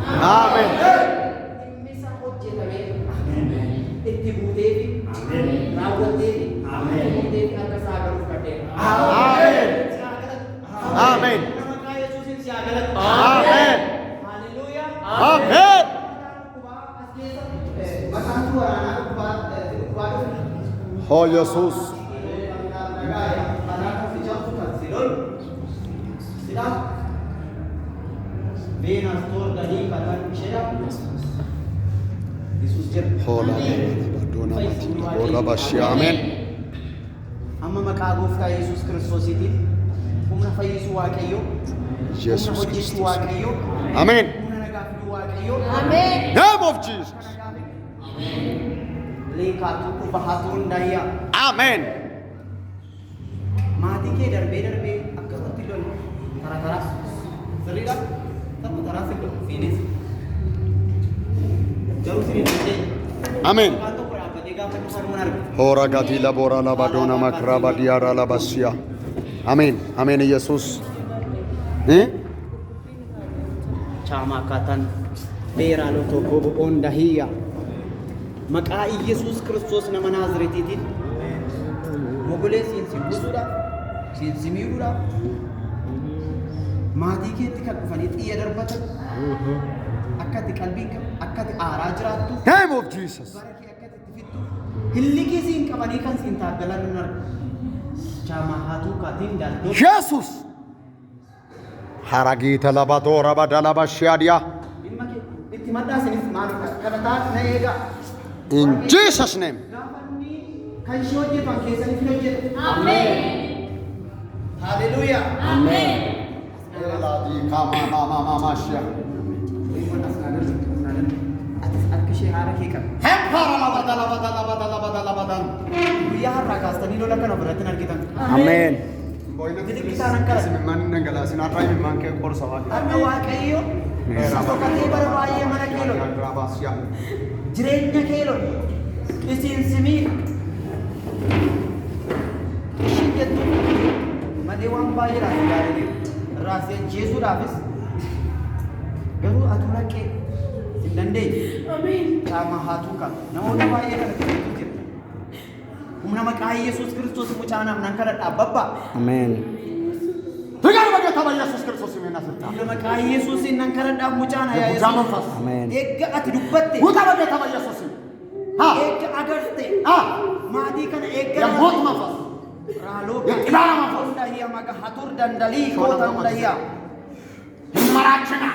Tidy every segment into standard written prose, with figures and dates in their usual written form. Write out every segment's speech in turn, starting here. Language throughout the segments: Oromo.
Amen. Amen. Amen. Amen. Oh Jesus. Amen. Amma maqaa gooftaa Yesuus Kiristoosiitiin humna fayyisuu Waaqayyoo, Jesus humna hojjechuu Waaqayyoo, Amen. humna nagaa fiduu Waaqayyoo. Name of Jesus. Leekaatu dhufa hatuun daayyaa. Amen. Maatii kee darbee akkasatti lolu taraa sirriidha. Tapha taraa sirriidha. Fiinis. Garuu sirriidha. Amen. Hora gadila bora la badona makraba diara la basia. Amen. Amen Yesus. Chama katan beera loto bobo onda hiya. Maqaa Yesuus Kiristoos nama Naazreetiitiin mogolee siinsi busuudha, siinsi miidhuudha. Maatii keetti kan dhufanii xiyya darbatan akkati qalbiin akkati aaraa jiraattu. Name of Jesus. Hillikii siin qabanii kan siin taaggalan hin argu. Chama haatuu kaatiin daldoo. Jesus. Haragita labadora badala bashiadia. Itti maddaasinis maal kadhataa na eega. In Jesus' name. Kan ishee hojjetan keessaniif hin hojjetu. Amen. Hallelujah. Amen. Eladi kama mama mashia. Atis akka ishee haara kee qaba. Hempara labadala. Guyyaa har'aa kaastanii lola kana biratti hin argitan. Amen. Har'a Waaqayyo soqatee bara baay'ee mana kee lola. Jireenya kee lola. Isiin simii. Ishiin jettu malee waan baay'eedhaaf ilaalee irraa si ajjeesuudhaafis garuu atu rakkee hin dandeenye. Qaama haatuu qaba. Namoota baay'ee kana keessattuu jira. Humna maqaa Yesuus Kiristoos mucaanaaf nan kadhadhaa babba. Amen. Tugan bagata ba Yesuus Kiristoos imena sirta. Humna maqaa Yesuus nan kadhadhaa mucaana yaa Yesuus. Yesuus. Amen. Eegga ati dubbatte. Muta bagata ba Yesuus. Ha. Eegga agarte. Ha. Maatii kana eegga. Ya mot mafas. Raaloo. Ya kibara mafas. Hunda hiya maga hatur dandalii koota hunda hiya. Marachana.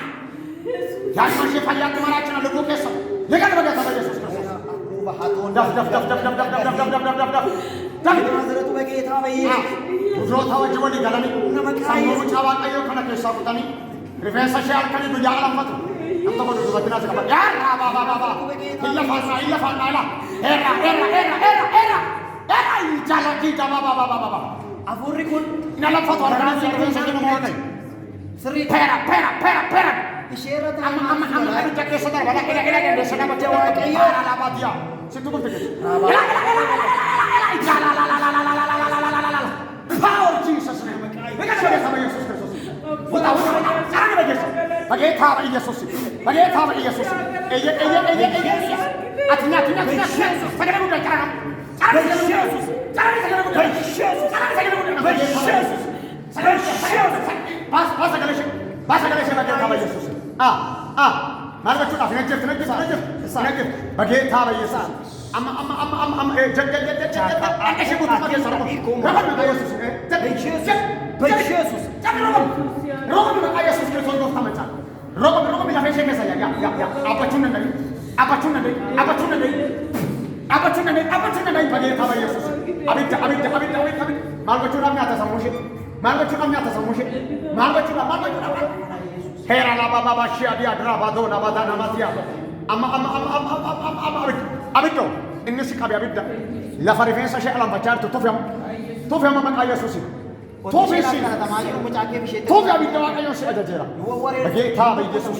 Ya mashi fayyad marachana lubu kesa. Tugan bagata ba Yesuus Kiristoos. Daf. Naazretu begeetaa bayyee. Ujoota wajji walii galanii sammuu mucaa waaqayyoo kana keessaa kutanii rifeensa ishee halkanii guyyaa alammatu nam tokko dudubatina si qaba eerraa baabaa iyya faannaa ila eerra jaalladhii jabaa Afurri kun ina laffatu halkanii rifeensa ishee nama hodhani sirrii peera isheerra amma abidda keessa darba ila dandeessa nama Waaqayyoo. baadiyyaa sitti kun fiqe Power of Jesus name. Bagata ba Yesuus Kiristoos. Wata sana ba Yesuus. Bagata ba Yesuus. Atina. Sagana mo kaya ka. Yesuus. Basa galashe bagata ba Yesuus. Marga chuta finajir. Bagata ba Yesuus. Amma anche butu ma che sarà Roba Yesus Roba Yesus Kristus go tamacha Roba mi la fece che saya ya apachuna dai pagi tama Yesus abita malgo chuna mi ata samushi hera la baba shia dia draba dona badana matia amma abito inni si kabi abidda la farifensa shay alam bachartu tufyam maqaa Yesuus tufisi tufi abidda waaqayyo si ajajera bageta ba Yesuus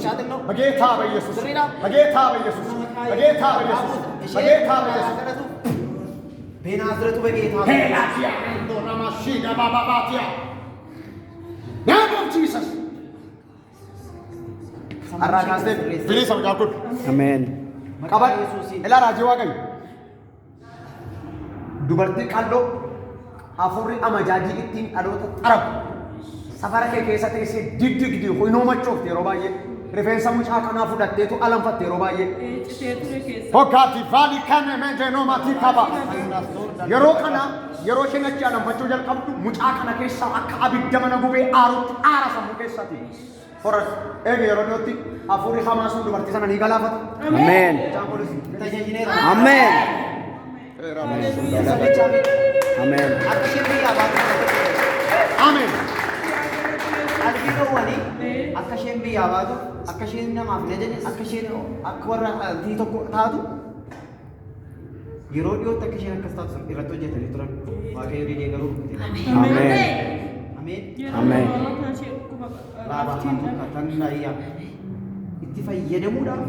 Benaazretu begeeta helatia dona mashina baba batia Name of Jesus. Arrakasne fili sabga kut. Amen. Kabat ela raji wa gai. Dubartii qalloo afurri amajaajii ittiin dhaloota xarabu. Safara kee keessatti isee diddigdi hoinoo machoofte yeroo baay'ee rifeensa mucaa kanaa fudhatteetu alanfatte yeroo baay'ee. Hoggaati faali kan menjeenoo maatii qaba. Yeroo kana yeroo isheen achi alanfachuu jalqabdu mucaa kana keessaa akka abidda mana gubee aarutti aara sammuu keessatti. Horas eegi yeroo dhiyootti afurri hamaa sun dubartii sana ni galaafata. Amen. Amen. Amen. Amen. Albiidowwani akka isheen biyyaa baatu akka isheen namaaf hin ajajne akka isheen akka warra altii tokko taatu yeroo dhiyootti akka isheen akkas taatu irratti hojjetanii turan waaqayyo didee garuu Amen. Ameen. Amen. Raaba kan laayyaa itti fayyadamuudhaaf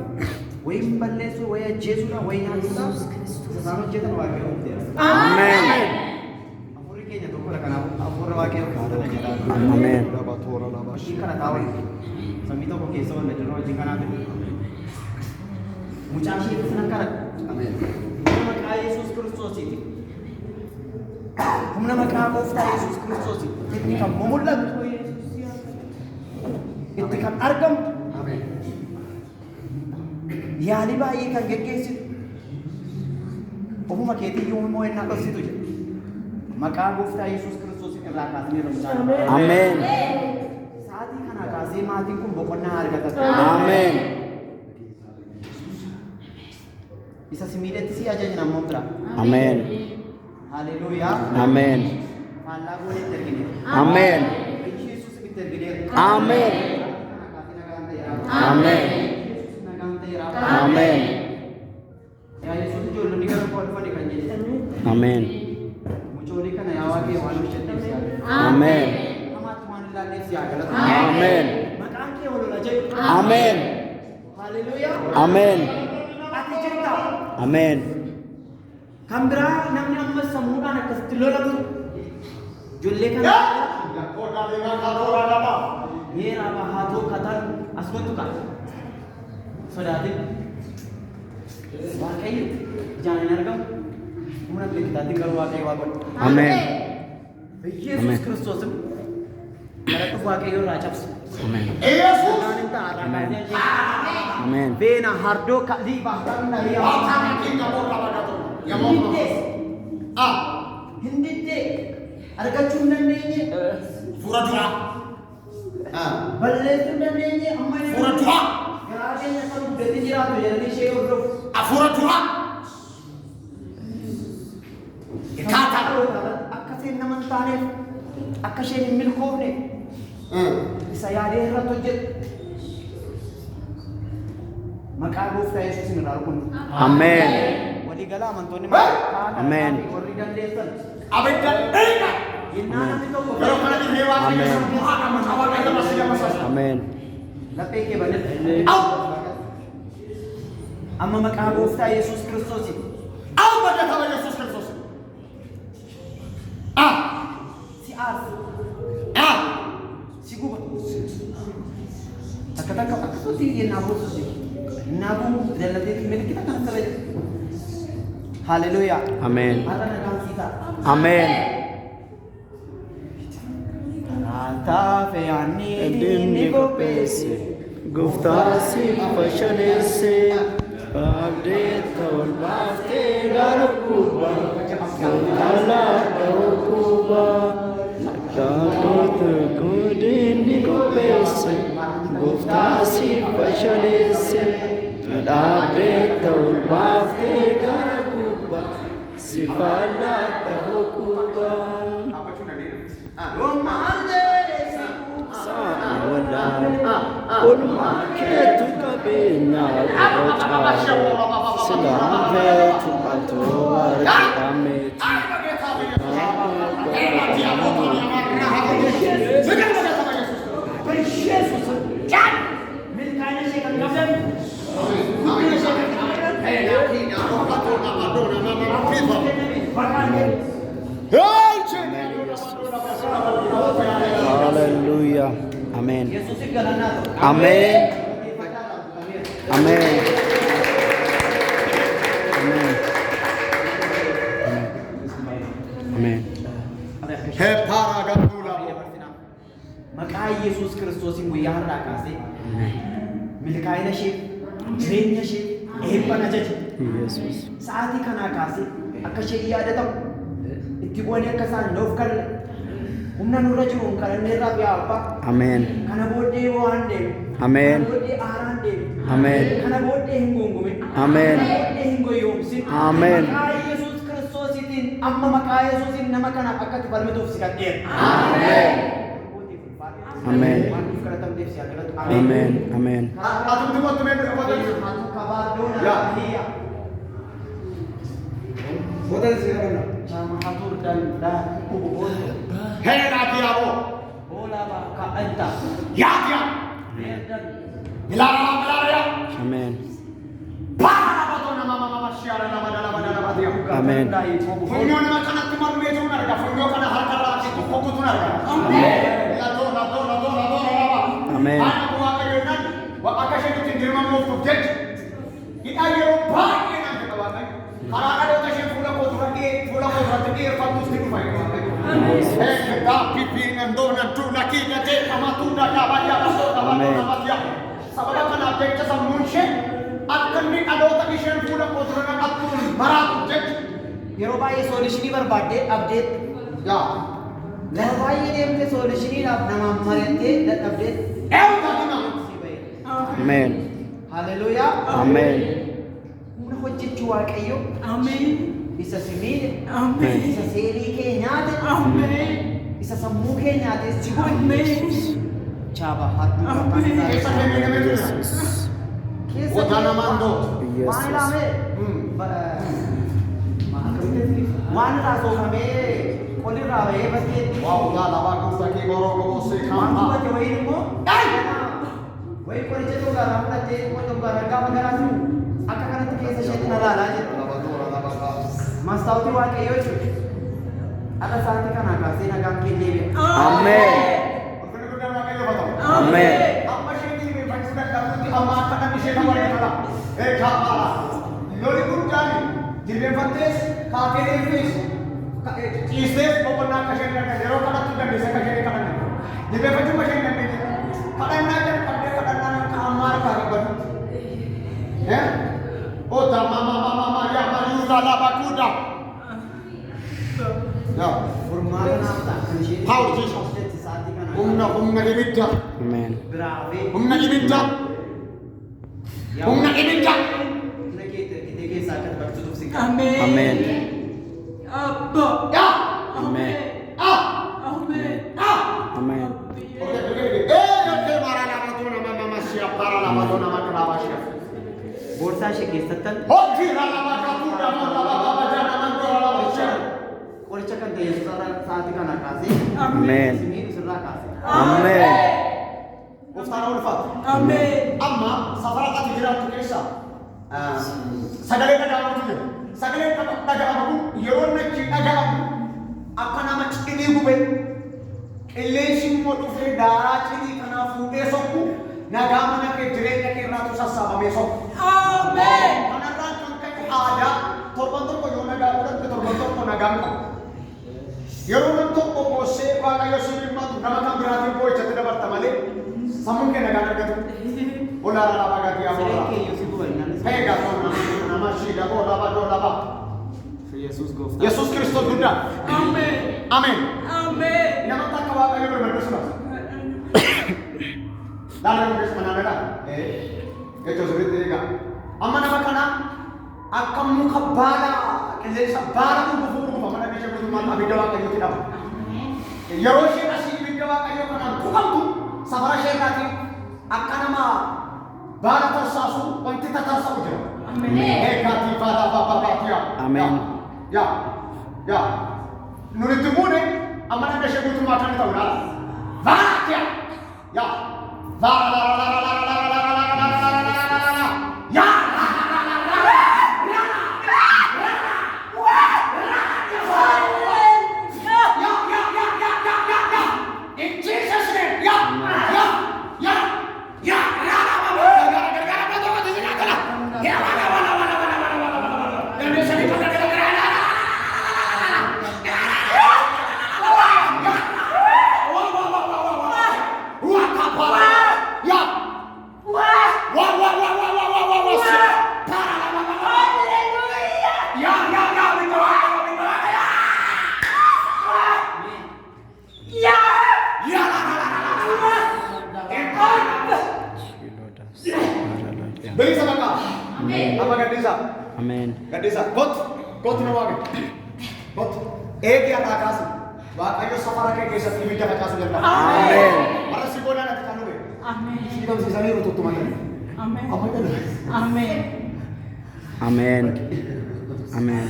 wayii balleessuu wayii ajjeesuudhaaf wayii nyaachisuudhaaf isaan hojjetan waaqayyo hojjeteera. Amen. Afurri keenya tokkodha kanaaf afurra waaqayyo kaatana jedhaa. Amen. Wajjin kana taa'uun sammii tokko keessa wal dirroo wajjin kanaa fi mucaa ishee sana kana humna maqaa Yesuus Kiristoosiiti. Humna maqaa Gooftaa Yesuus Kiristoosiiti. Inni kan mul'atu itti kan argamu yaalii baay'ee kan geggeessitu ofuma keetiyyuu immoo ennaa dhoksitu jedha. Maqaa Gooftaa Yesuus Kiristoosiin irraa kaasanii mucaa. Amen. Kasih mati kun boqonnaa argata. Amen. Isa simiidhetti si ajajna ammoo bira. Amen. Haleluuyaa. Amen. Faallaa goonetti ergine. Amen. Yesuus itti ergineera. Amen. Amen. Amen. Yaa Yesuus ijoollonni gara koo dhufani kan jedhe. Amen. Mucoolii kana yaa Waaqayyo waan hojjetteef si Amen. Amen. Amen. Haleluuyaa. Amen. Ati jirta. Amen. Kan biraa namni amma sammuudhaan akkasitti lolatu ijoollee kana yeera bahaatoo kataan asumatu qaba. Sodaatin Waaqayyo ijaan hin argamu humna bilikitaatiin garuu Waaqayyo waa godha. Amen. Yesuus Kiristoosum gara dhufu Waaqayyo irraa cabsu. Amen. Amen. Beena hardoo kadhii baaftaan na hindidde argachuu hin dandeenye Fuura duraa. balleessuu hin dandeenye amma Fuura duraa. garaa keenya akka guddatee jiraatu jedhanii ishee hordofu. Fuura duraa. Akka isheen nama hin taaneef akka isheen hin milkoofne isa yaadee irratti hojjetu. Maqaa Gooftaa Yesuusin irraa rukun. Amen. Walii galaa amantoonni Amen. warri dandeessan. Abidda dheega. Yennaa namni tokko Yeroo kana dhihee Waaqayyo Amen. bu'aa qaba. Waaqayyo masii gammachiisa. Amen. laphee kee banadhu. Amma maqaa Gooftaa Yesuus Kiristoosiin Au በጌታ በኢየሱስ ክርስቶስ si aarsu, si guba. Akka takka akkasutti yennaa boosus yennaa buu jallateetti milikkita kan akka ta'e. Haleluuyaa. Amen. Har'a nagaan sii ta'a. Amen. Taafee yaanni Dinni qopheesse gooftaa si bashanneesse abdee ta'uun baaftee gara gubbaa magaalaa ta'uu gubbaa dhaabota godinni qopheesse gooftaa si bashanneesse abdee ta'uun baaftee gara gubbaa si faallaa ta'uu gubbaa. Ketu kabina selame tu ator kami Hallelujah. Amen. Yesuusiif galannaa ta'u. Amen. Galateeffadhaa. Amen. Amen. He para gandula. Maqaa Yesuus Kiristoosiin guyyaa har'aa kaasee milkaa'ina ishee, jireenya ishee, eebban ajaja. Jesus. Sa'aatii kanaa kaasee akka ishee yaadatamu itti bu'anii akka isaan nuuf galle humna nurra jiru kadhanneerraa yaa Abbaa. Amen. Kana booddee waan deemu. Amen. Kana booddee aaraan deemu. Amen. Kana booddee hin gungumin. Amen. Kana booddee hin goyoomsin. Amen. Maqaa Yesuus Kiristoosiitiin amma maqaa Yesuusiin nama kanaaf akka itti falmituuf si kadheera. Amen. Amen. Waan nuuf kadhatamteef si haa galatu. Amen. Amen. Atum dimot men Hatu kabadoona Ya. hiya. Bodan sirana. Sama hatur dan kubur. He na diabo. Bola ba ka anta. Ya dia. Dan Milara ya. Amen. Para batona mama siara nama dia. Amen. Funyo nama kana timar meju narga. Funyo kana harkar lagi tu fokus narga. Amen. La dona. Amen. Ana buwa kayonan. Wa akashe kutindirma mo subject. Ita yero bhaagye nan kawakai. Haraka do tashe fula ko dhurake fatus tiku pai. He da pipi ndona tu nakina te kamatunda ka baya basoda. Sababa kana object sa munshe akkanni adota kishen fula ko dhurana akkun mara object. yeroo baay'ee soolishinii barbaadde abdeet Ya. lafa baay'ee deemte soolishiniidhaaf namaan mari'attee dadhabdeet Eu tadina. si bahe. Amen. Haleluuyaa. Amen. Humna hojjechuu Waaqayyo isa simiidhe Amen. isa seelii kee nyaate isa sammuu kee nyaate si godhe chaaba har'uu Esa kemene metu. Wotana mando. waan ilaame waan irraa soofamee qolirraa bahee bakkeetti Wow, ya laba kusta ki boro ko se waan kama. dubbate wayiin immoo wayii qoricha dhugaadhaan fudhattee dhimma dhugaadhaan gaafa garaatu akka kanatti keessa isheetti na laalaa jedhu mastaawutii waaqayyoo jechuudha akka sa'aatii kanaa kaasee nagaan kee deebi'a. Amen. Orfene ko dama kayo bataw. Amen. Amma shedi me faksuda kartuti amma akka ni sheda wala kala. Ka ala. Lori gudani. Dirbe fattes ka ke defis. Iste opana ka sheda ka zero kana tu ka desa ka sheda kana. Dirbe fattu ka sheda ne. Kadanna jan kadde kadanna ka amar ka ga badu. O ta mama ya mari la bakuda. Ya. Furmaata naaf ta'a kan ishee Power Jesus. hojjette sa'aatii kanaa Humna ibidda. Amen. biraa hafee Humna ibidda. Humna ibidda. humna keetti keessaa akka barsiisuuf si qaba. Amen. Ya. Amen. Ah. Amen. Oke. Oke mara la madonna mama sia para la madonna ma krava sia. Boorsaa ishee keessattan Hojii la makapuda la baba jana mandora la sia. qoricha kan ta'e Yesuus irraa sa'aatii kanaa kaasee Amen. isinii isirraa kaasee. Amen. Uftaan ulfaat. Amma safara ati jiraattu keessa sagalee dhaga'amutu jira. Sagalee dhaga'amu yeroo nachi dhaga'amu akka nama cidii gube qilleensi immoo dhufee daaraa cidii kanaa fuudhee sokku nagaa mana kee jireenya kee irraatu sassaabamee sokku. Kanarraan kan ka'e aadaa torban tokko yoo nagaa godhatte torban tokko nagaan qabu. Yeroo nam tokko boosee waaqayyo si himmatu nama kan biraatiin boo'ichatti dabarta malee sammuun kee nagaan argatu. Olaanaa lafaa gatii Siree amoora. keeyyuu si gubannaan Egaa nama shiidha boo laba doo laba. Yesuus gooftaa. Yesuus Kiristoos guddaa. Ameen. Nama takka waaqayyo birmaduu sunas. Laala nu keessa manaa dhagaa. Jechuun sirriitti eegaa. Amma nama kana akka muka baala qilleensa baala gurgufa mana keessa guutummaan abidda waaqayyootti dhaba. Yeroo isheen asii abidda waaqayyoo kanaan tuqamtu safara ishee irraatiin akka nama baala tarsaasu wanti tatarsa'u jira. Eegatii baala baabaatia. Amen. Ya. Nuritti muune amma nama ishee guutummaa kan ta'u laala. Baatia. Ya. Baala. Ya. In Jesus' name. Ya. Amma gadhiisa. Amen. Gadhiisa. Kottu na waaqe. Kottu. Eegi har'aa kaasi. Waaqayyo safara kee keessatti ibidda facaasuu danda'a. Amen. Bara si boodaan ati kan dhufe. Amen. Si qabsiisanii rututtumanii. Amen. Amma gadhiisa. Amen. Amen. Amen.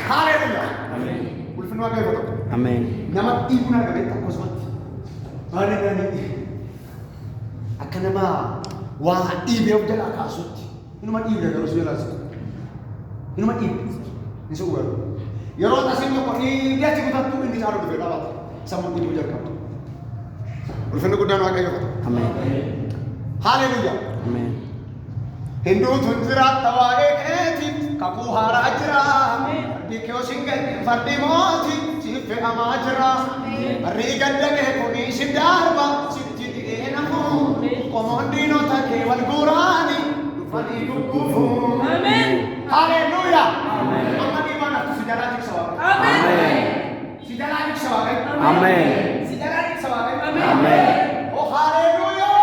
Hallelujah. Ulfinni waaqayyo tokko. Amen. Nama dhiibuun argametti akkasumatti. Maali nani? Akka nama waa dhiibee of jalaa kaasutti. Inuma dhiibee garuu si jalaa situ. Inuma dhiibee. Ni si ugaru. Yeroo tasiin tokko dhiibee achi kutattu inni caalu dhufee dhaabata. Sammuu dhiibuu jalqaba. Ulfinni guddaan waaqayyo tokko. Amen. Hallelujah. Amen. Hinduutuun jiraata waa'ee keetiin kakuu haaraa jira. Dhiikoo singan fardi mooti siif fe'amaa jira. Barrii gadda kee kunii si darba sitti dhi'ee namuu. Qomoon diinota kee wal guuraani dhufanii gugguufu. Hallelujah. Amma dhiibaan hartu si jalaa jigsa waaqa. Amen. Si jalaa jigsa waaqa. Amen. Si jalaa jigsa waaqa. Amen. Oh hallelujah.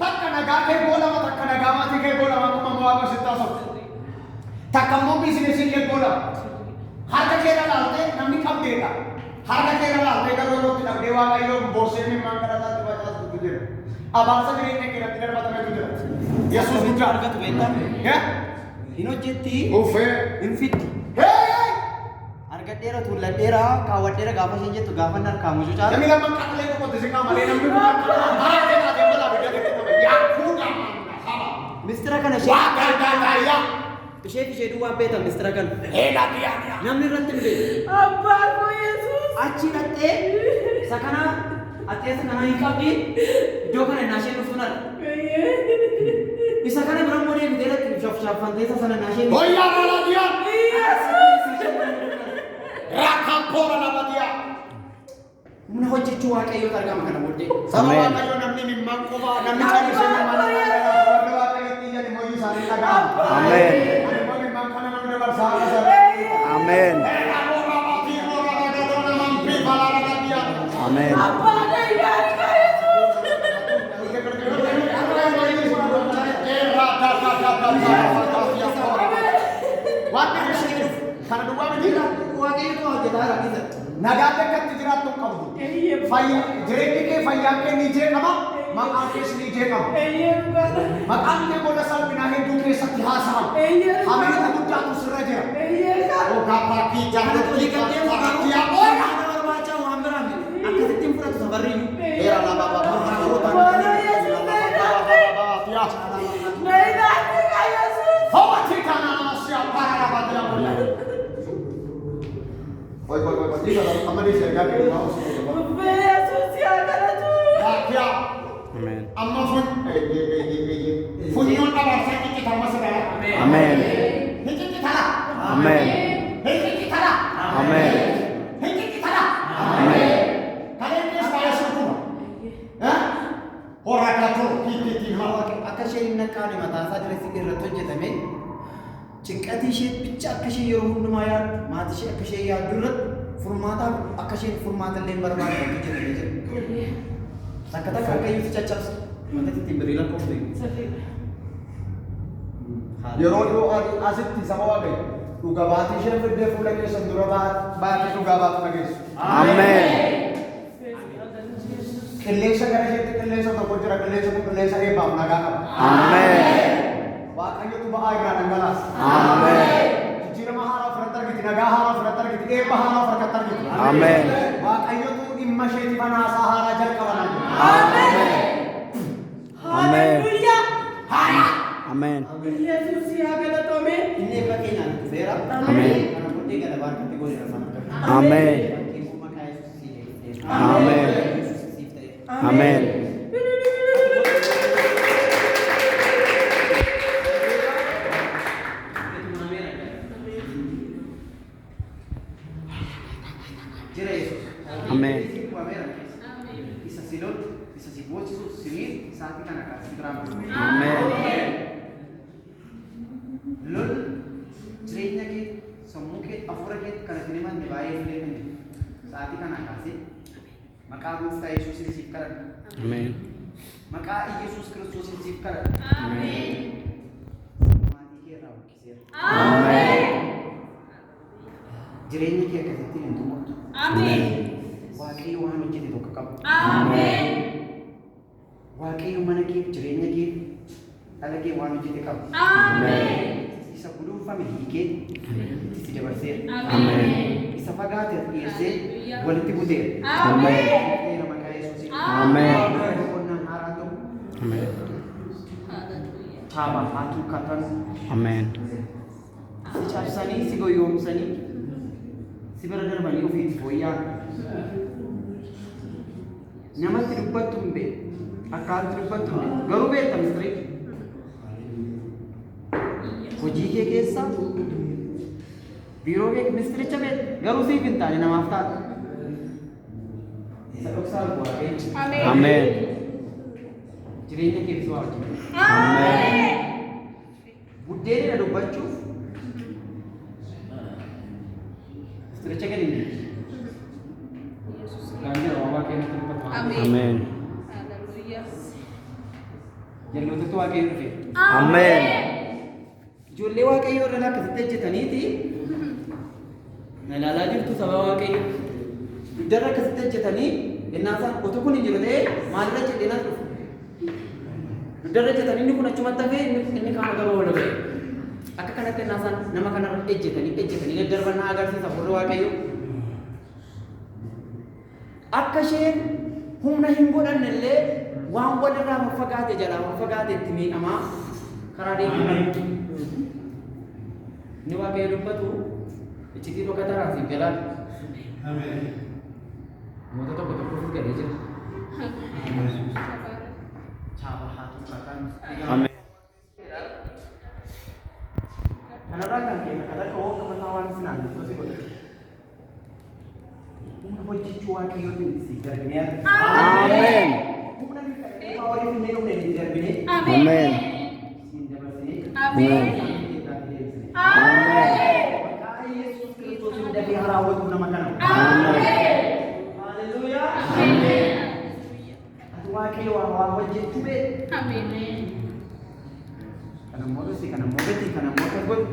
Takka nagaa kee boolama takka nagaa maatii kee boolama akkuma waaqa sitti haasa'u. Takka immoo biizinesiin kee boolama. Harka kee laaltee namni qabdeedha. Harka kee laaltee garuu yerootti dhabdee waaqayyoo boorsee mimmaan kadhataatti facaasutu jira. Abaarsa jireenya keeratti darbatametu jira. Yesuus guddaa argatu beektaa? Hin hojjetti. Uffee. Hin fiddi. Argadheera tuulladheera kaawwadheera gaafa isheen jettu gaafa harkaa mucuu caala. Namni lama qaqqalee tokkotti si qaamalee namni kun baay'ee taatee balaa bidda keessatti yaakuu qaamaan haba. Mistira kana ishee duwwaa beektan mistira kana. Namni irratti hin beeku. Abbaa koo Yesuus. Achi dhattee isa kana atteessa kana hin qabdi iddoo kana naashee dhuftuun arga. Isa kana bira immoo deemtee irratti shafshaaffantee isa sana naashee. Hoyyaa laalaa diyaa. Yesuus. Raakappoora lama diyaa. Humna hojjechuu waaqayyoota argama kana booddee. Saba waaqayyo namni mimmaan qofaa namni callisee mimmaan qofaa warri waaqayyotti iyyan immoo isaanii dhaga'ama. Amen. Ani immoo mimmaan kana namni dabarsaa qaba. Amen. Amen. Abbaa dayyaani kaa Yesuus. Kana duwwaa miti Waaqayyoota hojjetaa argisa. nagaa akkatti jiraattu qabdu. Jireenyi kee fayyaan kee ni jeeqama, maqaan kees ni jeeqama. Maqaan kee gola salphinaa hedduu keessatti haasa'ama. Hamiidha guddaatu sirra jira. Ogaa paartii jaallattii paartii oola. Akkasittiin fudhatu safarriyyuu. Eera lama babaata. Hawwati kana si apara lama dia bola. Oi. Ini kalau kamu di sini kan mau sih. Ya. Amen. Amma pun punyon awal saya kita masuk ya. Amen. Hingga kita lah. Amen. Hingga kita lah. Amen. Hingga kita lah. Amen. Kalian dia saya suruh. Hah? Orang kata kita hal. Akka isheen nakkaane mataa isaa dirreessi irratti hojjetame cinqatii ishee bicha akka ishee yeroo hundumaa yaaddu maatii ishee akka ishee yaaddu irratti furmaataaf akka isheen furmaata illee hin barbaadne hojjetamee jira. Takka takka akka iyyuu caccabsu mata ittiin birii lakkooftu. Yeroo dhiyoo asitti saba waaqayyo dhuga baatii ishee fiddee fuula keessan dura baatee dhugaa baatu dhageessu. Amen. Qilleensa gara isheetti qilleensa tokko jira qilleensa kun qilleensa eebbaaf nagaa qaba. Amen. Waaqayyotu ba'aa irraa dhangalaasa. Amen. Jijjiirama haaraa ofirratti argiti nagaa haaraa ofirratti argiti eebba haaraa ofirratti argiti. Amen. Waaqayyotu dhimma isheetiif anaasaa haaraa jalqaba naan jedha. Amen. Amen. Inni eebba keenyaan dhufeera. Amen. Kana booddee galabaan kan goone lamaan akka. Amen. Maqaa Yesuus siif ta'e. Amen. Yesuus siif ta'e. Amen. Jira Yesuus. Amen. Isa si lolu, isa si boocisu, siniin isaatii kana kaasii biraan. Amen. Lol jireenya kee, sammuu kee, hafuura kee kan isin himanne baay'ee illee hin jiru. Sa'aatii kana kaasee Maqaa Gooftaa Yesuusiin siif kadhadha. Ameen. Maqaa Yesuus Kiristoosiin siif kadhadha. Ameen. Maatii kee irraa buqqiseera. Ameen. Jireenya kee akkasitti hin xumurtu. Ameen. Waaqayyo waan hojjete tokko qaba. Ameen. Waaqayyo mana kee jireenya kee dhala kee waan hojjete qaba. Ameen. Isa gudunfame hiikee itti dabarseera. Ameen. Isa fagaate dhiyeessee walitti buteera. Ameen. Seera maqaa Yesuusiin. Ameen. Boqonnaan haaraa ta'u Ameen. taaba haatuu katan Ameen. si cabsanii si goyoomsanii si bira darbanii ofiitti fooyya'an. Namatti dubbattu hin beeku. Akkaatti dubbattu hin beeku. Garuu beekta mistiriitti. Hojii kee keessa biiroo kee mistiricha beekta. Garuu siif hin taane namaaf taata. Isa dhoksaa Waaqayyo Ameen. jireenya kee bisu wajjin. Ameen. Buddeenina dubbachuuf mistiricha gadi hin beeku. Gaangee Waaqayyo nutti dubbatu. Ameen. Jallootatti Waaqayyo dhufe. Ameen. Ijoollee Waaqayyoo irra akkasitti hojjetaniiti. Na ilaalaa jirtu saba Waaqayyo. Iddarra akkasitti hojjetanii yennaa isaan utuu kun hin jiru ta'ee maalirra jedheenas dhufu. Iddarra hojjetanii inni kun achumatti hafee inni kaan gaba wal ba'e. Akka kanatti yennaa isaan nama kanarra ejjetanii daddarbannaa agarsiisa furri Waaqayyo. Akka isheen humna hin godhanne illee waan walirraa fagaate jalaa fagaate itti miidhamaa karaa deemaa. Ni Waaqayyo dubbatu iccitii dhokataraa siif galaan. Namoota tokko tokkoof galee jira. Chaaba haatuu kakaan. Ameen. Kanarraa kan kee kakata ka'oo qabataa waan sinaan si godhe. Humna hojjechuu Waaqayyootiin siif darbinee arga. Ameen. Humna miidhagina waliif hin dhumne ni darbinee. Ameen. Siin dabarsinee. Ameen. Ameen. Maqaa Yesuus Kiristoosiin dafee raawwatu nama kana. Ameen. Haleluuyaa. Ameen. Ati Waaqayyo waa hojjechuu beekta. Kana immoo dhusi, kana immoo gati, kana immoo kan godhu.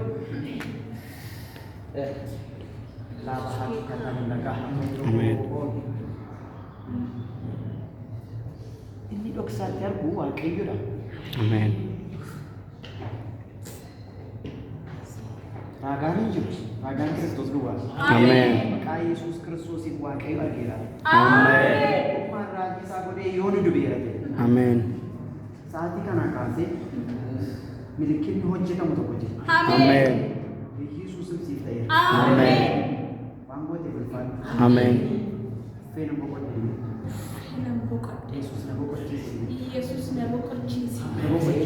Laaba haatuu kataan hin dhagahamu. Ameen. Inni dhoksaatti argu Waaqayyodha. Ameen. Raagaan hin jiru. Raagaan Kiristoos duwwaa. Ameen. Maqaa Yesuus Kiristoosiin Waaqayyo argeera. Ameen. Uumaan raajii isaa godhee yoo nu dubeera ta'e. Ameen. Sa'aatii kanaa kaasee milikinni hojjetamu tokko jira. Ameen. Yesuusim siif ta'eera. Ameen. Waan goote bulfaadha. Ameen. Feena boqodhe. Yesuus na boqochiise.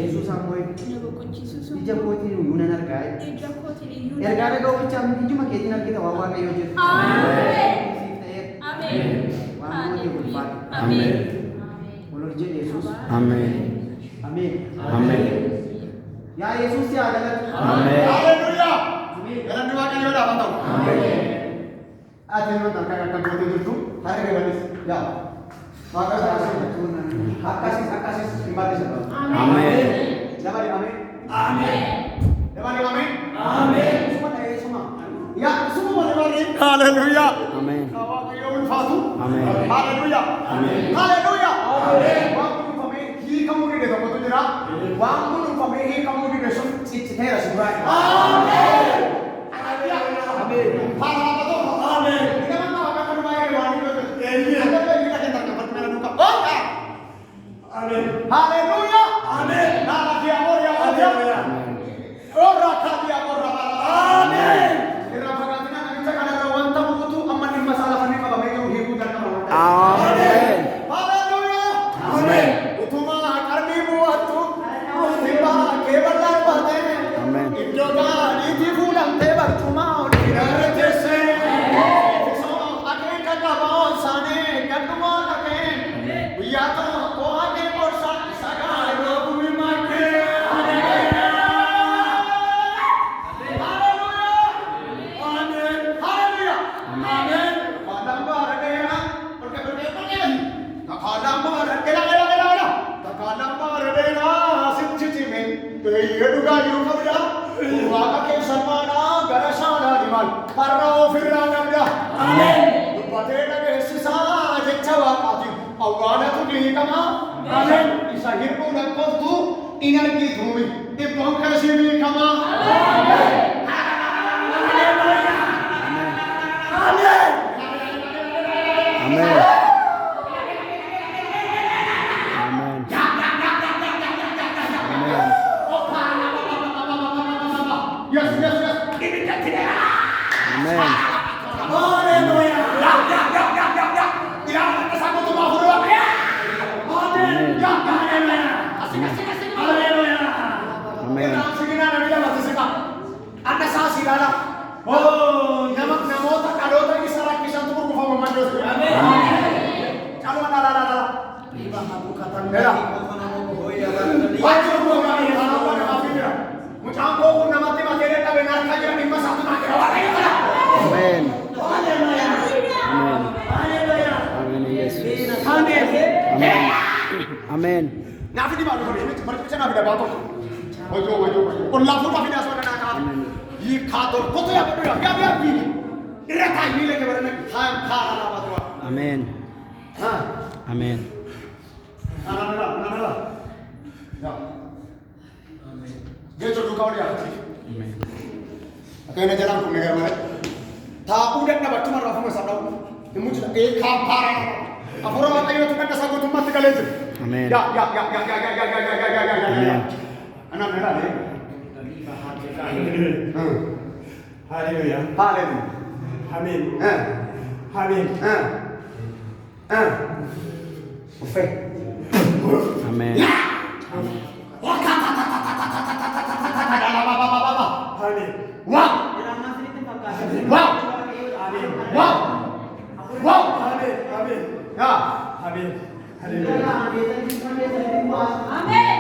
Yesuus ammoo ija kootiin iyyuu nan argaa. Ergaa dhaga'uu bichaa miti ijuma keetiin argita waan Waaqayyo hojjetu. Siif ta'eera. Waan goote bulfaadha. Ameen. Ol ol jedhe Yesuus. Ameen. Ameen. Ameen. Yaa Yesuus yaa galatu. Ameen. Haleluuyaa. Ameen. Galanni Waaqayyoodhaaf haa ta'u. Ameen. Ati nama takka akka gootee jirtu harka gabanis yaa. Akkasis hin barreessan. Ameen. Dabali ameen. Ameen. Dabali ameen. Ameen. Suma ta'ee suma. Yaa suma wali barreen. Haleluuyaa. Ameen. Waaqayyo ulfaatu. Ameen. Haleluuyaa. Ameen. Haleluuyaa. Waan kunuunfamee hiikamuu dide tokkotu jira. Waan kunuunfamee hiikamuu dide sun cicciteera si biraa. Ameen. Ameen. Haleluuyaa. Ameen. Nama nama akka kan baay'ee waan hin godhu. Haleluya. Amen. Nala dia moria moria. Ora kadia ora bala. Amen. Ira pagatina kita kana rawanta mutu amma ni masalah kami ka bae ko hibu dan nama. Amen. Haleluya. Amen. Utuma karmi buatu. Tiba kebalan bate. Amen. Indoga niti fulan te barcuma dirare tese. So ake kada bon sane kaduma ake. Wiya to ko ake por sa saga ro bumi make. Haleluya. Amen. Haleluya. Amen. Padang baragaya porque dubbatee dhageessisaa jecha waaqaatiin awwaalatu beekama. Isa hirbuu lakkooftu in argituumi dhibboon keessii beekama. Amen. Nafi di balu ini, macam mana kita batok? Wajo. Orang pun tapi dah suara nak kah? Ye khator, kau tu ya betul ya? Biar bini. Dia tak ini lagi berani. Ham khara nama tu. Amen. Amen. Nana. Ya. Amen. Dia jodoh kau dia. Amen. Kena jalan pun negara mana? Tak udah nak baca mana rafu masam dah. Ini muncul ham khara. Apurang apa yang tu kan dasar kau tu mati kali itu. Amen. Ya. Amen. Anak merah ni. Haleluya. Haleluya. Amin. Amin. Oke. Amen. Amin. Wow. Amin. Ya. Amin. Haleluya. Amin.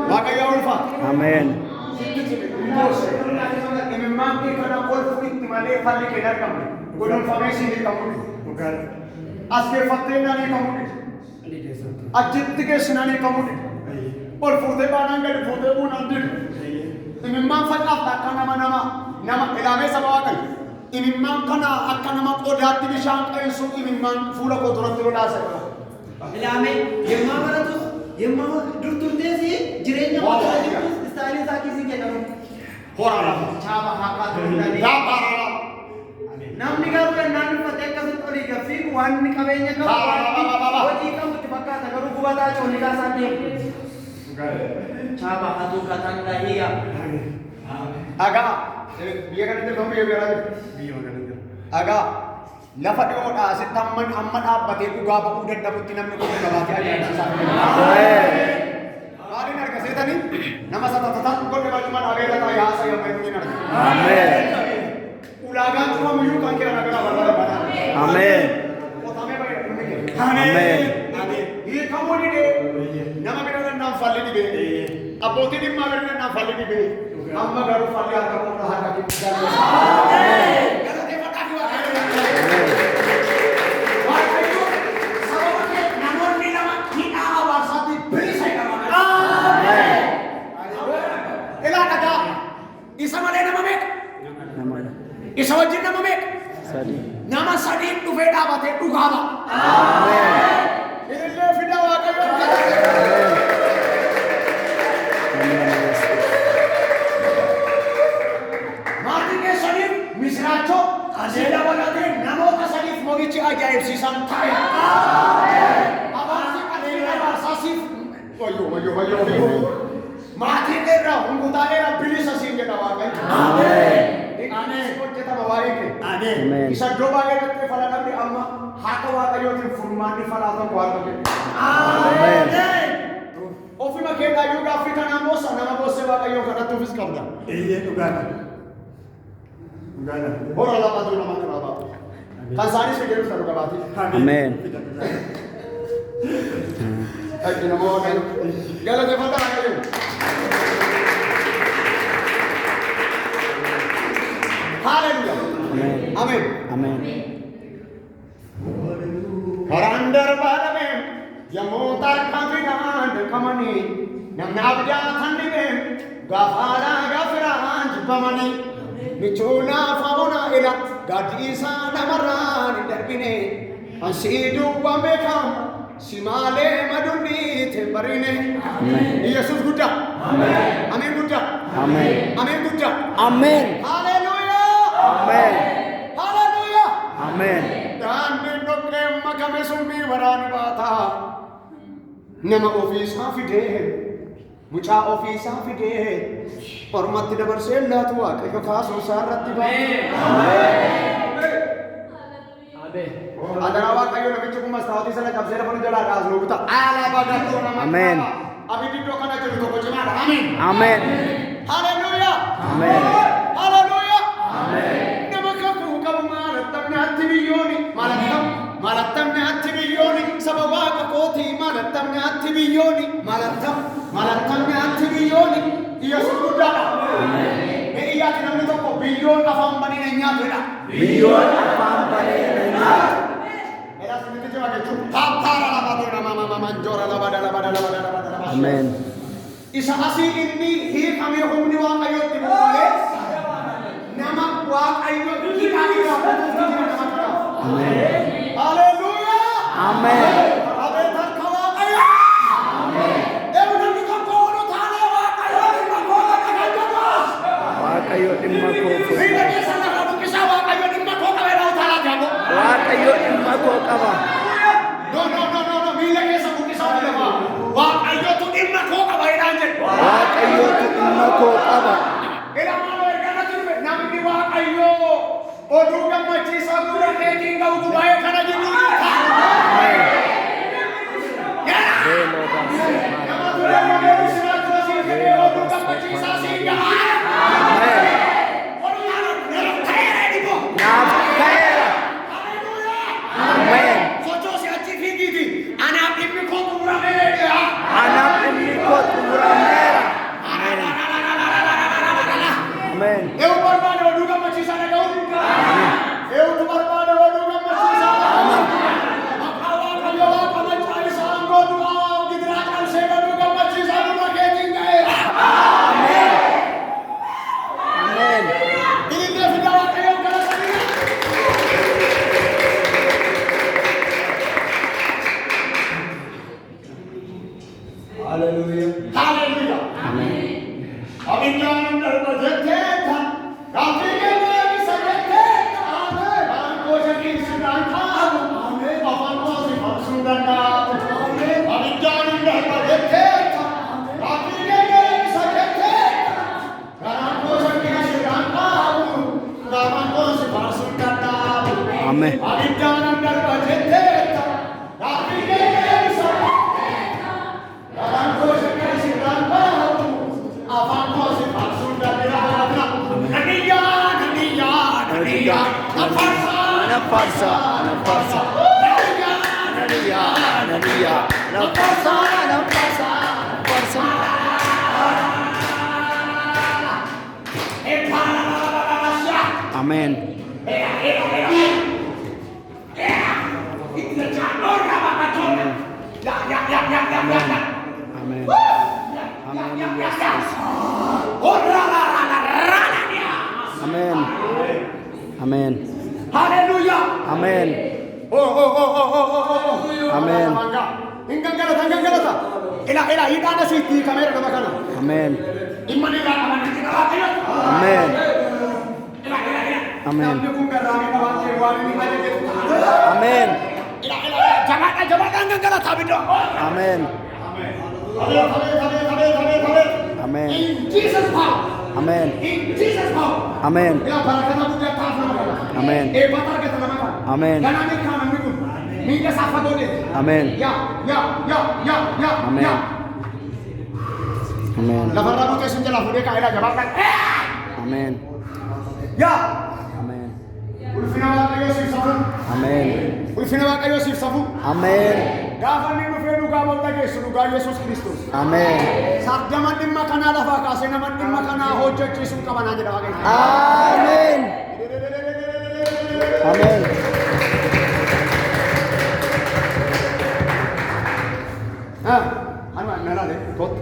Bagai yang ulfa. Amen. Memang kita kol fuit malay fali kenar kamu. Gunung famasi ni kamu. Bukan. Aske fatena ni kamu. Ajit ke senani kamu. Kol fude banangal fude bunandir. Memang fatah takkan nama ilame sabawakan. Memang kana akan nama kodati bisang kainsu memang fulla kotoran tirola saya. Ilame yemma baratu yemma durturte si jirenya mata style saki sing kenaru. Horara. Chama haka durani. Ya parara. Namni garu namni patek kasut oli gafi wan kabenya ka. Oji ka mutibaka tagaru kubata choni ka sate. Chama hatu katang lahiya. Aga biya kan itu kamu biya kan. Aga lafa di oda setamman amman abate uga ba udan da putinam ne ko da ba ya ya sa. Kali nar ka setani nama sata tata ko de ba cuma agera ta ya sa ya mai ni nar. Amen. Ulagan cuma muyu kan kira nagara bala bala. Amen. O tame ba ni. Amen. Ye kamu ni de nama bira nam falle ni be. Aboti di ma bira nam falle ni be. Amma garu falle ka ko na ha ka ki. Amen. Isa wajib nama mek. Sadi. Nama sadi tu beda bate tu gaba. Amen. Ini le beda wakai. Mati ke sadi misracho asela bagate namo ka sadi mogichi ajaib si santai. Amen. Abang si kadena barsasif. Wayo. Mati ke ra unguta era bilis asin ke wakai. Amen. Amen. Kita bawa ini. Amen. Bisa coba kita telah kami amma hakawa kayo tin furmani falata kuarga ke. Amen. Ofi makenda yuga Afrika na mosa na mabose wa kayo kana tufis kabla. Uganda. Bora la padu na makraba. Kansani se geru saru kabati. Amen. Ay kinamo kan. Gala de fata kayo. Hallelujah. Amen. Amen. Karandar balame yamotar kafiran kamani namna abja thandibe gafara gafiran jibamani nichuna fauna ila Gadisa namaran darbine asidu wa mekam simale maduni te barine. Yesus gudda. Amin gudda. Amin gudda. Amen. Hallelujah. Amen. Hallelujah. Amen. Dan bindoke makame sumbi waran bata. Nama ofisa fide. Mucha ofisa fide. Ormatti dabarse latu waaqayyo kaasuu isaarratti Adara waaqayyo namichi kun mastaawotii sana qabsee lafa nu jalaa kaasnu buta alaabaa gartuu nama Amen. abiddi iddoo kana jiru tokko cimaadha. Amen. Amen. Hallelujah. Amen. Hallelujah. Nama kakuu qabu maalattamne atti biyyooni maalattamne atti biyyooni saba waaqa kootii maalattamne atti biyyooni maalattamne atti biyyooni Yesus guddaadha. Iyyaatti namni tokko biyyoon afaan banee nyaatudha. Biyyoon afaan banee nyaatu. Edaa sinitti jira jechuun taappaara lafaatudha manjoora labada. Amen. Isa asii inni hiikamee humni waaqayyootti bu'uulee nama waaqayyoo hiikamee waaqayyootti jira nama jira. Amen. Hallelujah. Amen. Abeet harka waaqayyoo. Amen. Namni tokko olu taanee waaqayyoo dhimma koota qaqqabaa. Waaqayyo dhimma koo Miila keessa lafa buqqisaa waaqayyoo dhimma koo qabeedha utaalaa jaamu. Waaqayyo dhimma koo qaba. No. Miila keessa buqqisaa lafa waaqayyootu dhimma koo qabeedhaan jedhu. Waaqayyotu dhimma koo qaba. Ilaamaa ergaa jirbe namni waaqayyoo oduu gammachiisaa gurra keetiin ga'u gubaa'ee kana jidduu jirta. Nama ture malee bisinaa tura siin jedhee oduu gammachiisaa siin ga'a. Naaf ta'eera. Amen. Sochoo si achi fiigiiti. Anaaf dhimmi koo xumurameera. Anaaf dhimmi koo xumurameera. Amen. Eewu barbaade oduu gammachiisaa dhaga'u. Eewutu barbaade oduu gammachiisaa. Maqaa waaqayyo waaqa maccaa isaa aangoo du'aa gidiraa cabsee oduu gammachiisaa gurra keetiin ga'eera. Amen. Ilillee fida waaqayyoon galatanidha. Hallelujah. Hallelujah. Abiddaan darba jetteetta. Gaaffii keenya isa jetteetta. Aangoo jabeessuudhaan kaabu. Afaan kooti farsuu danda'u. Abiddaan darba jetteetta. Gaaffii keenya isa jetteetta. Aangoo jabeessuudhaan kaabu. Afaan kooti farsuu danda'u. Amen. Abiddaan darba jetteetta. Gaaffii keenya isa Amen. Amen. Amen. Amen. Hallelujah. Amen. Amen. Hinggang galata. Ila hidana siti kamera nama kana. Amen. Imani ra amana kita kayo. Amen. Amen. Namni kun garami nawante wali ni aje ke. Amen. Ila jamaah hinggang galata bido. Amen. Amen. In Jesus power. Amen. In Jesus power. Amen. Ila barakah budak tafa nama. Amen. Batar kita nama kana. Amen. Ganami kana mikun. Minga safa dole. Amen. Ya. Amen. Amen. Lafarra buke sinjala fude kaila jabakan. Amen. Ya. Amen. Ulfina waaqayyo siif safu. Amen. Ulfina waaqayyo siif safu. Amen. Gaafa inni dhufee dhugaa ba'uudha geessu dhugaa Yesuus Kiristoos. Amen. Sarjama dhimma kanaa lafaa kaasee nama dhimma kanaa hojjechiisuu qabanaa jedha waaqayyo. Amen. Amen. Anu nana deh, got.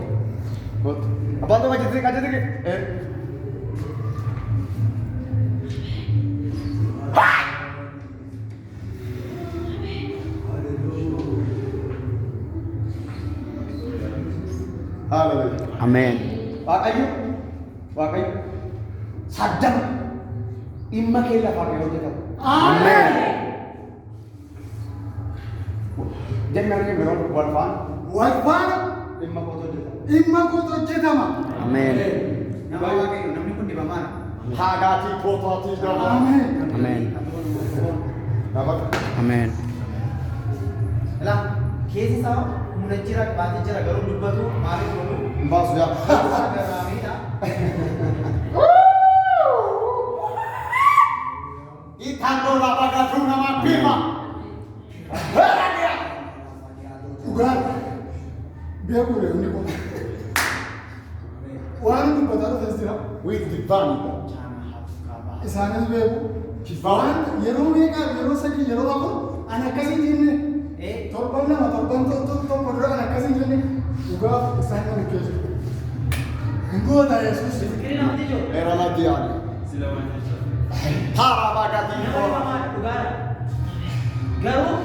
Apa tuh kaji. Amen. Waaqayyo saddam dhimma kee lafaa kee hojjetama. Amen. Jennaan kee biroo wal faana dhimma kootu hojjetama. Amen. Nama waaqayyo namni kun dibamaadha. Haadhaatii kootaatii dhala. Amen. Nama Amen. Ilaa keessi isaa humna jira baatee jira garuu dubbatu maaliif godhu? baasu yaa. Garaamiidha. Itandoo lafa gatuu nama bima. Dhugaan beekuu inni kun waan dubbataa dhufes jira. With divine. Isaanis beeku. Waan yeroo meeqaa yeroo sadii yeroo afur an akkasii jenne torban lama torban tokko dura an akkasii jenne dhugaa isaan kan keessa. Goota Yesuus. Fikirii namatti jiru. Era la diani. Hara bagati. Dhugaadha. Garuu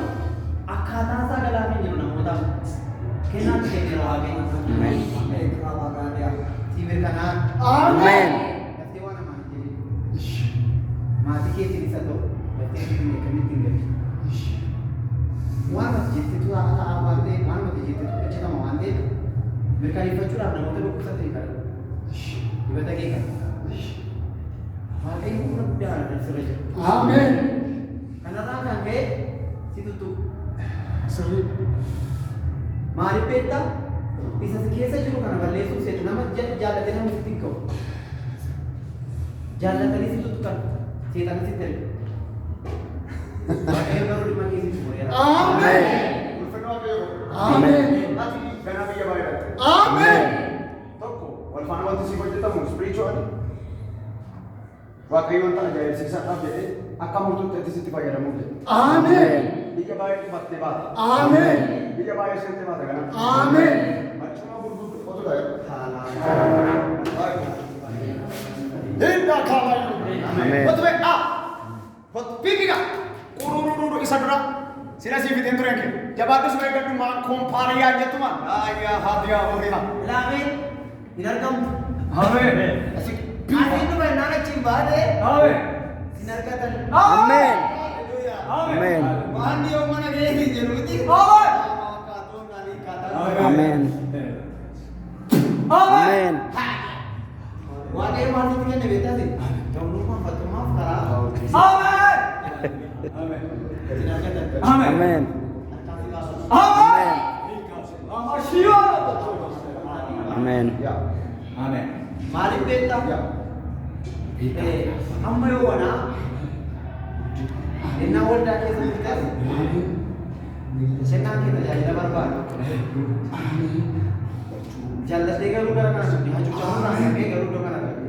akkaataa isaa galaafii jiru namootaaf kennaa kenneera waaqayyo. Amen. Sibiir kanaan. Amen. Daftee waan namaan jedhe. Maatii keetiin isa ta'u daftee keetiin akkamitti hin galu. Waan ati jettetu haasa'aa waan ta'eef waan ati jettetu hojjetama waan ta'eef mirkaneeffachuudhaaf namoota dhukkubsatan kadhatu. Dibata kee kadhatu. Waaqayyo humna guddaa sirra jira. Ameen. Kanarraa kan ka'e si tuttu. Sirrii. Maaliif beektaa? Isa si keessa jiru kana balleessuuf seetu nama jaallatee nama sitti hin ka'u. Jaallatanii si tuttuqan seexana sitti erga. Waaqayyo garuu dhimma keessatti fuudheera. Ameen. Ameen. Ati kana biyya baay'ee. Ameen. Tokko wal faana wanti si hojjetamu spiritually. Waaqayyoon ta'a ajaa'ibsiisaadhaaf jedhee akka murtuutti sitti fayyadamuu jedhe. Ameen. Biyya baay'ee dhufattee baata. Ameen. Biyya baay'ee seentee baata kana. Ameen. Machuma gurguddaa qotu dha. Hinda kaalayu. Amen. Qotu bee qotu biibiga. Qurururu isa dura. Sina si fiteen turen kee. Jabaadhu sun eeggadhu maan koompaaniyaa jettumaan. Ayyaa haadiyaa horii Laameen hin argamu. Ameen. Asiin dhufa naan achiin baatee Ameen. hin argatan. Amen. Amen. Amen. Waan dhiyoo mana ga'ee jedhuuti. Amen. Amen. Waaqayyo maal nutti kenne beektaati? Gamnummaan fattummaaf karaa. Hin argatan. Amen. Amen. Amen. Maaliif beektaa? Amma yoo wanaa innaa waldaa keessatti ta'e sennaan kee tajaajila barbaadu. Jaallatee garuu gara kana sun hacuucamuu irraa haqee garuu iddoo kana galu.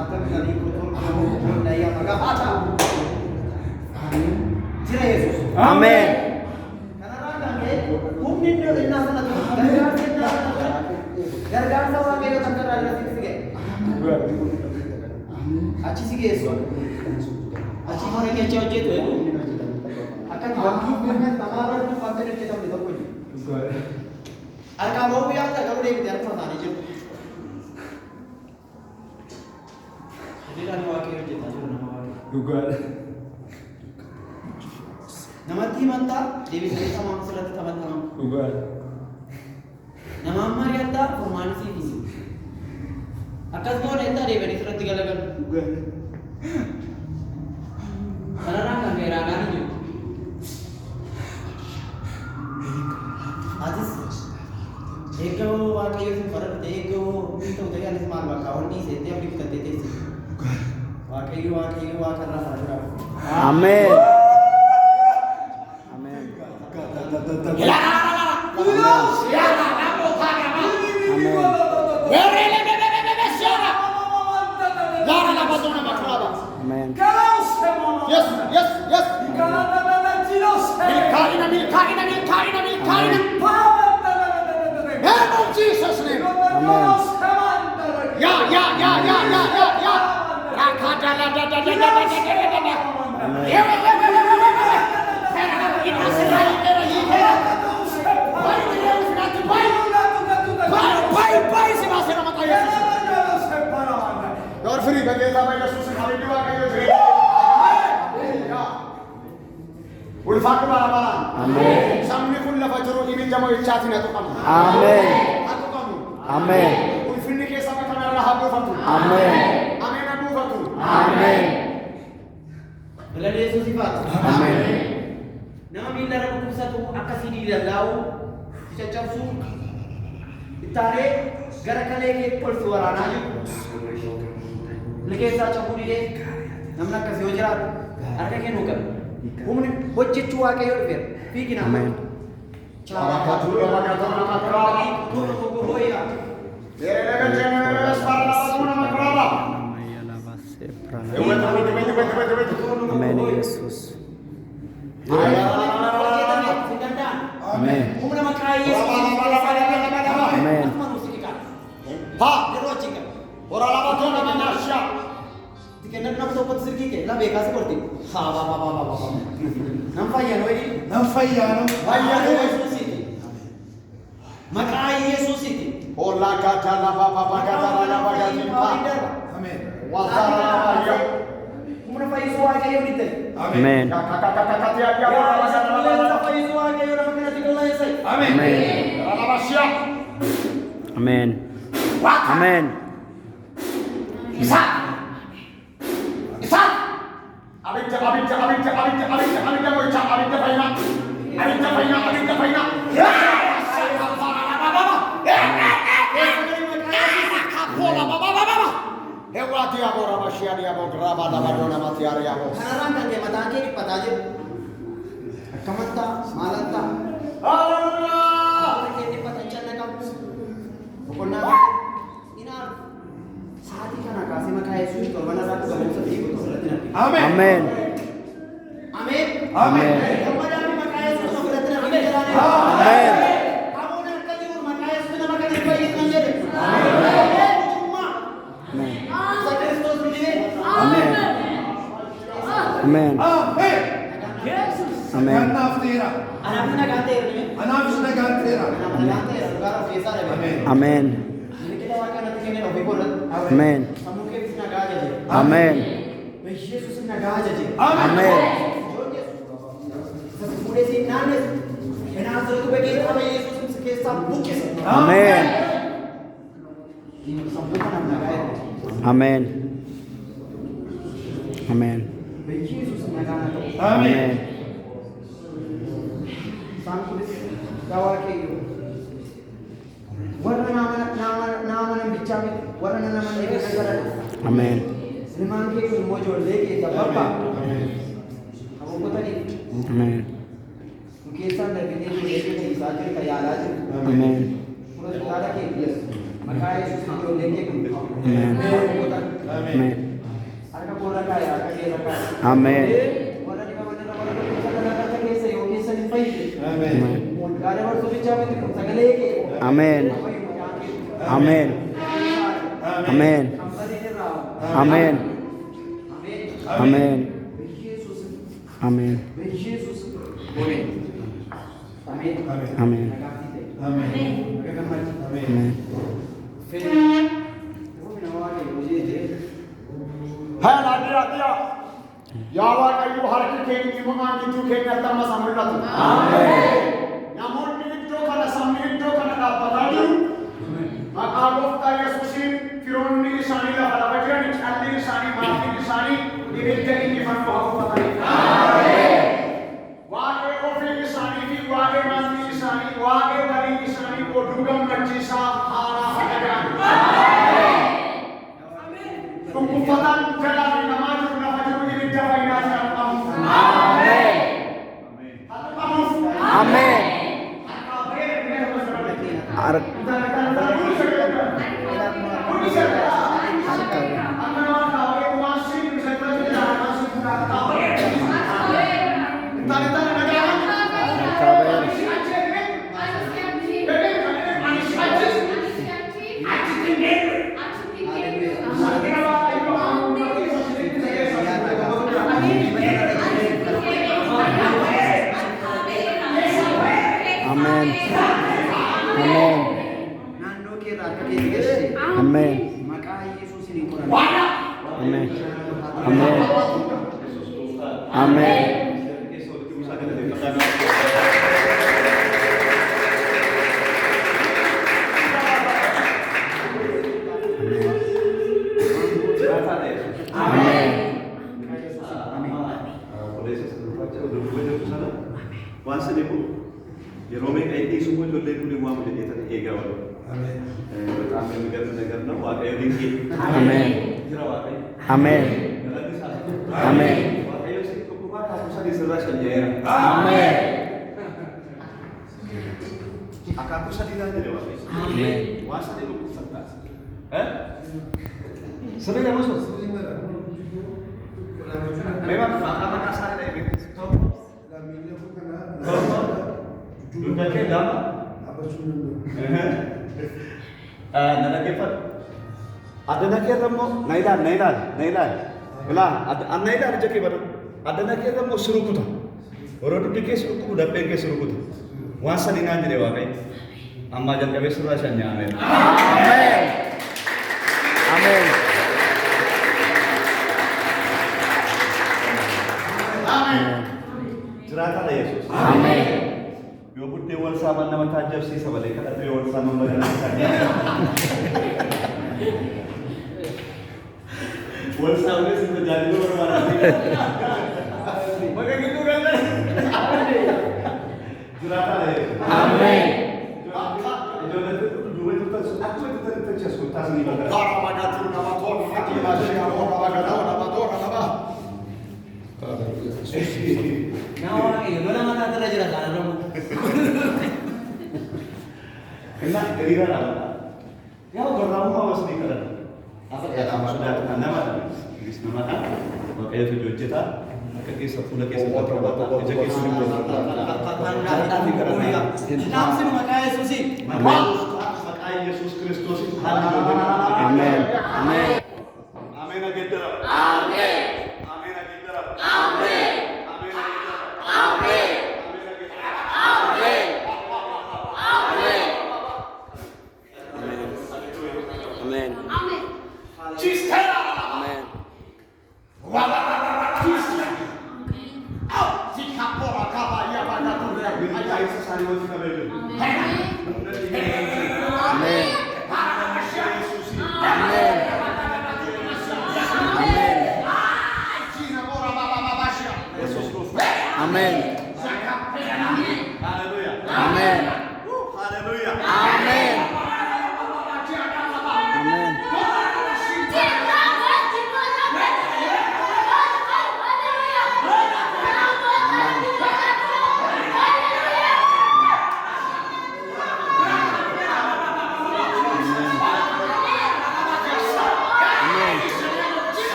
Akka bitanii kutuun dayyaa maqaa haa ta'u. Jira Yesuus. Amen. Kanarraa kan ka'e humni iddoo innaa sana ture gargaarsa innaa sana ture gargaarsa waaqayyoo kan irraa irratti si ga'e. Achi si geessu. Achi mana keessa hojjetu akka bakkii fi namaarra dhuunfaatti hojjetamne tokko jiru. Harkaan bahuu yaadda garuu deebitee harkuma isaanii jiru. Hiriiraan waaqayyoo hojjetaa jiru nama waaqayyoo. Namatti himattaa deebisanii tamaan sirratti taphataman. Namaan mari'attaa formaan siifisi. Akkas goonettaa deebianii sirratti galagalu. Kanarraa kan ka'e raagaan hin jiru. Atis eeggoo waaqayyoo sin fudhate eeggoo hin ta'u ta'e anis maal bakka wanni seettee abdii kutattee teessi. Waaqayyo waaqarraa fudhachuudhaaf. Amen. Amen. Amen. Yes, yes, yes. Milkaina. Name of Jesus' name. Amen. Yeah. Rakadala. ulfaatu baala. Amen. Sabni kun lafa jiru ibidda mo'ichaatiin haa tuqamu. Amen. Haa tuqamu. Amen. Ulfinni keessa kanarra haa buufatu. Amen. Ameen haa buufatu. Amen. Belalii Yesuus ifaatu. Amen. Nama miila irra dhukkubsatu akkasii diilallaa'u caccabsu ittaanee gara kalee kee qolsu waraanaa jiru. Liqeessaa cabuu didee namni akkasii yoo jiraatu harka kennuu qaba. Humni hojjechuu waaqayyoo dhufeera. Fiigina. Amen. Barakatu nama kiraaba. Tuuma goggohooyaa. Deebiin jennees barakatu nama kiraaba. Amen, Yesus. Amen. Humna maqaa Yesuus. Amen. Ha. Yeroo achi qaba. Waraabatu nama naashaa. Kennan nama tokkotti sirgii kee la beekaas korti. Haa ba. Nam fayyano jedhi. Nam fayyano. Fayyano Yesuusiti. Maqaa Yesuusiti. Ollaa gaadaa lafa gaadaa lafa gaadaa. Amen. Wasaara lafa yoo. Humna fayyisuu waaqayyoo ni ta'e. Amen. Kakakakakati yaa Humna fayyisuu waaqayyoo nama kanatti gallaa'e. Amen. Rabashia. Amen. Amen. Isa. Abidda mocha abidda faina. Hewa dia bo rabashia dia bo graba da badona matiare ya bo. Kanaraan kan kee mataan kee dhiphataa jiru. Akkamattaa maalattaa. Allah. Akka kee dhiphatan channa qabu. Boqonnaa inaar sa'aatii kana kaasee maqaa Yesuus torban irraa dhugamuusa dhiibu irratti nabi. Amen. Amen. Amen. Amen. Gammadaan maqaa Yesuus ofirratti nabi jedhanii. Amen. Hamuun akka jiru maqaa Yesuus nama kana fayyisnan jedhe. Amen. Amen. Amen. Amen. Kanaaf teera. Anaaf nagaa ta'eera ni. Anaaf nagaa teera. Anaaf nagaa ta'eera dhugaa of keessaa dhabe. Amen. Amen. Inni waan kanatti kennee ofii godhatu. Amen. Sammuu keetis nagaa ajaje. Amen. Yesuus nagaa ajaje. Amen. Sasi fuudhee siin naannes. Benaaziratu beekee qaba Yesuus keessaa buqqise. Amen. Sammuu kanaaf nagaa ajaje. Amen. Amen. Yesuus nagaa na ta'u. Amen. Isaan kunis dawaa keeyyoo. Warra nama namichaa miti. Warra nama eeggatan galadha. Amen. Ilmaan keeyyoo immoo ijoollee keessa babbaa. Abokkotanii. Amen. Nu keessaan darbitee ijoollee keessa isaa jirta yaalaa jiru. Amen. Hospitaala keessa maqaa Yesuus ijoollee kee kun. Amen. Abokkotan. Amen. Harka boorra kaaya harka keessa kaaya. Amen. Warra dhibaman irra warra dhukkubsa kanarra keessa yoo keessa hin fayyide. Amen. Gaada barsu bichaa miti kun sagalee kee. Amen. Amen. Amen. Amen. Amen. Amen. Amen. Amen. Hana dia. Ya Waaqayyo harki keenya imamaan gidduu keenyatti amma mul'atu. Amen. Namoonni iddoo kana sabni iddoo kana dhaabbataa jiru. Maqaa Gooftaa Yesuusiin firoonni isaanii lafa jiran calleen isaanii maatiin isaanii ibidda injifannoo haa uffatanii. Waa'ee ofii isaanii fi waa'ee maatii isaanii waa'ee walii isaanii oduu gammachiisaa haaraa dhaga'an. Dhukkubsataan jalaa fi namaa jiru lafa jiru ibidda fayyinaa isaan qabu. Amen. Amen. Amen. Naannoo kee irraa akka keessa galchite. Amen. Maqaa Yesuusiin hin qoranne. Amen. Amen. Amen. dubbuu jirtu sana waan sadii kun yeroo meeqa itti isumoo ijoollee kun waan mudatan eegaa walu. በጣም የሚገርም ነገር ነው። ዋቀዮ ድንቂ አሜን ጅራ ዋቀዮ አሜን አሜን ዋቀዮ ሲቆቁባ ታቁሳን ይሰራሽ እንጀራ አሜን አካኩሳ ዲና ነው ዋቀዮ አሜን ዋሳኔ ነው ተፈታስ ሰበ ያመሶ ሜባ ማቃማቃ ሳለ ላይ ቤት ነው ዱንዳኬ ዳማ nanageeffadhu addana kee immoo na ilaali bilaa anna ilaali jekkee badhu addana kee immoo si rukuta yeroo dubbi kee si rukutu dabbeen kee si rukuta waan sadii naan jedhee waaqayyo ammaa jalqabee sirraa shan nyaameen አሜን አሜን jiraataadha yesuus አሜን yoo buddeen wal saaman nama taajjabsiisa malee kadhatee wal saaman malee nama taajjabsiisa wal saamee si tajaajiluu barbaada maka gidduu galle jiraataadha yesuus አሜን ijoollee duuba turtan sun akkuma turtan itti chesku taasanii bakka Baramagatu nama tol fati masih aku rabagada nama tol nama. Kena keriran apa? Ya bertamu mau sedih kan? Apa ya kamu sudah nama? Bis nama kan? Makanya video cerita kaki sepuluh kaki sepuluh perbuatan kejaki sepuluh. नाम से मकाया सुसी Makanya Yesus Kristus haleluya. አሜን አሜን Amin agedara. አሜን Amin agedara. አሜን Amin agedara. አሜን Amin agedara. አሜን አሜን አሜን Cistela. አሜን Wala cistela. Au jika pora kaba ya bagatu ya. Bin air sesari wajib kabel. አሜን Yesus አሜን አሜን Jina ora baba babasha. Yesus Kristus. አሜን Haleluya. አሜን Haleluya. አሜን አሜን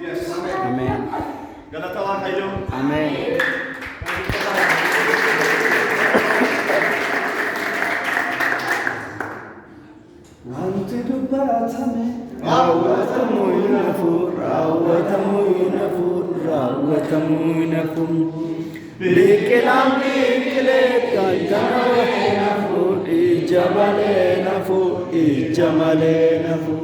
Yes. አሜን Galata Waaqayyo. አሜን Wanti dubbatame raawwatamuu hin hafu biqilaan biqilee kan hafu ija malee nafu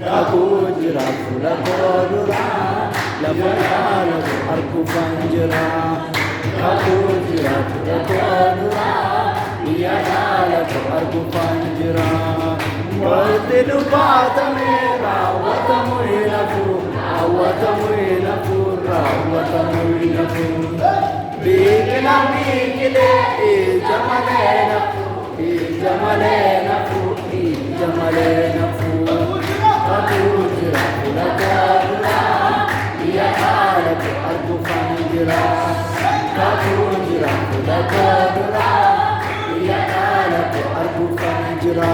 kakuu jira fuula koo duraa lafa dhaalatu arguufan jira kakuu jira fuula koo duraa biyya dhaalatu arguufan jira wanti dubbatame raawwatamuu hin hafu biqilaan biqilee ija malee nafu kakuu jira fuula koo duraa biyya dhaalatu arguufan jira kakuu jira fuula koo duraa biyya dhaalatu arguufan jira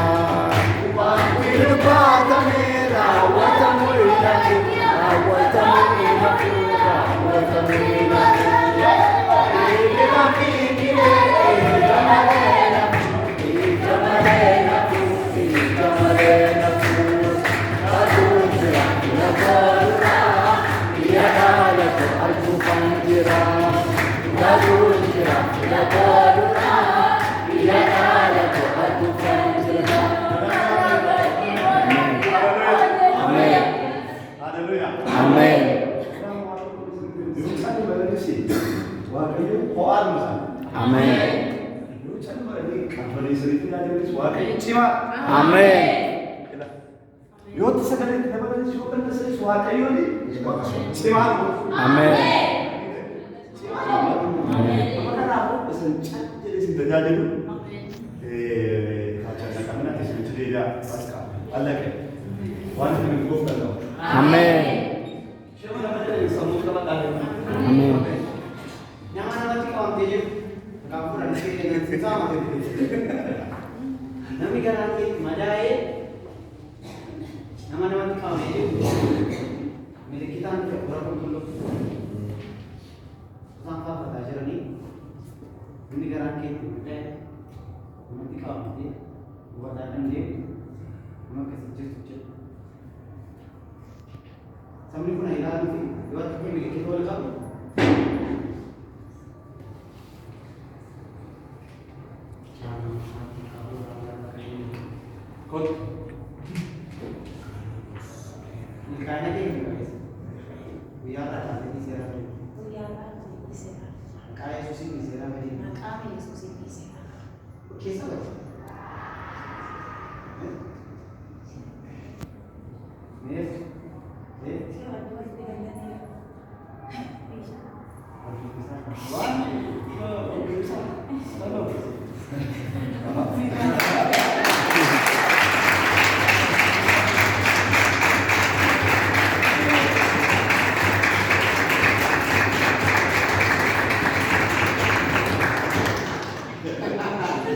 wanti dubbatame raawwatamuu hin hafu biqilaan biqilee ija malee nafu kakuu jira fuula koo duraa biyya dhaalatu arguufan jira kakuu jira fuula koo duraa biyya dhaalatu Amen. Amen. Yoo sagalee itti dabalanii yoo kan taasisu waaqayyoon cimaa Amen. Kanaafuu isin jedhee isin tajaajilu kaachaa isin jireenya bakka allaqe waan isin gooftan ta'u. Amen. Amen. Nama namatti qabamtee jiru kan fudhannee eegansiisaa namni garaan keetti madaa'ee nama namatti qabamee jiru milikitaan warra qulqulluu isaan faaffataa jiranii namni garaan keetti madaa'ee namatti qabamtee hubataa dandeenyu nama akkasii jirtu jedhu. Sabni kun ilaaluu fi yoo akka milikita wal qabu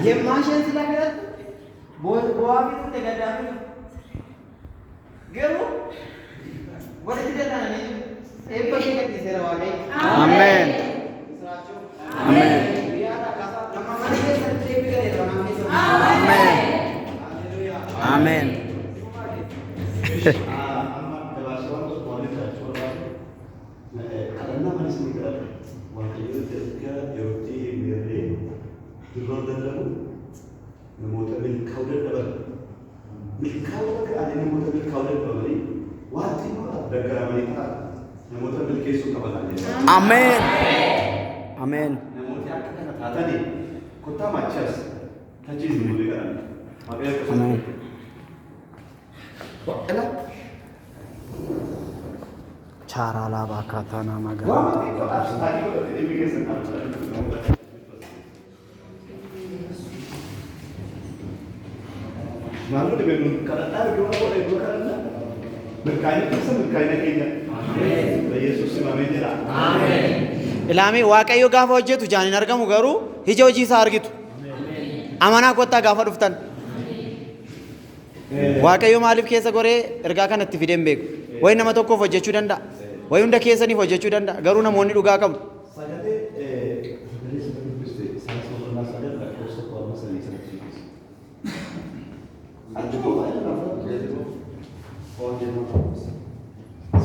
የማሸን ስለገት ቦዋፊት ተገዳሚ ገሩ ወደ ትደና ነው ኤበከ ከትሰራ ዋጋይ አሜን አሜን ቢያራ ካሳ ለማማኔ ሰጥቴ ቢገሬ ለማማኔ አሜን አሜን namoota milkaa'uu dadhaban milkaa'uu bakka ani namoota milkaa'uu dadhabanii wanti daggaramanii ta'a namoota milkeessuu qaban. Ameen. Ameen. Namooti akka kana taatanii kottaa machaas tachiisni mul'ii garan maqaa akkasumas. Waqila. Chaaraalaa baakaataa nama garaa. Waan taatanii godhate dhimmi keessa namoota. Malu dengan karena dua orang dua karena berkait bisa berkait kayaknya. Yesus namanya lah. Amin. Ilami waaqayyo gaafa hojjetu jaaniin argamu garuu ija hojii isaa argitu. Amanaa kottaa gaafa dhuftan. Waaqayyo maaliif keessa goree ergaa kanatti fideen beeku. Wayi nama tokkoof hojjechuu danda'a. Wayi hunda keessaniif hojjechuu danda'a. Garuu namoonni dhugaa qabu.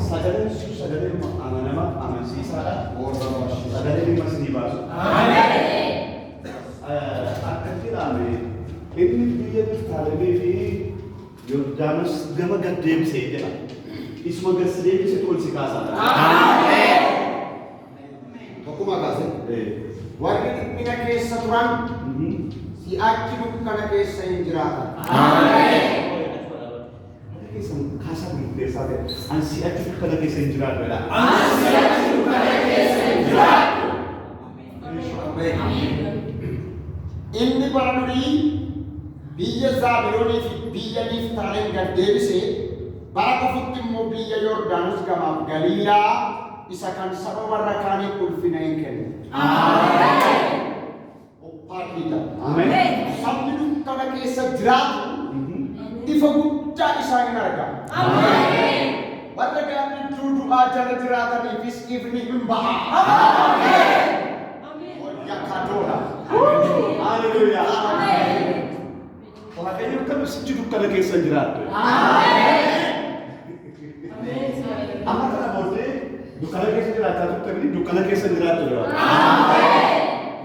Sagalee su sagalee amanama amansiisaadha. Sagalee dhimma isinii baasu. Akka jedhame inni biyya Niftaalemii fi Yordaanos gama gad deebisee jedha. Isuma gad deebisee ol si kaasaadha. Tokkuma kaase. Warri dhiphina keessa turan si'achi dukkana keessa hin jiraatan. Kasa murteessaa ta'e ansi achi dukkana keessa hin jiraatudha. Inni bara durii biyya Zaabiloonii fi biyya Niftaalem gad deebisee bara dhufutti immoo biyya Yordaanos gamaaf Galiilaa isa kan saba warra kaaniif ulfina hin kennu. Sabni dukkana keessa jiraatu ifa guddaa isaan hin argamu. Warra gaanni duudhu'aa jala jiraataniifis ifni hin baha. Yakkaatoodha. Haleluuyaa. Waaqayyo kan sichi dukkana keessa jiraattu. Amma kana booddee dukkana keessa jiraachaa turtanii dukkana keessa jiraattu dha.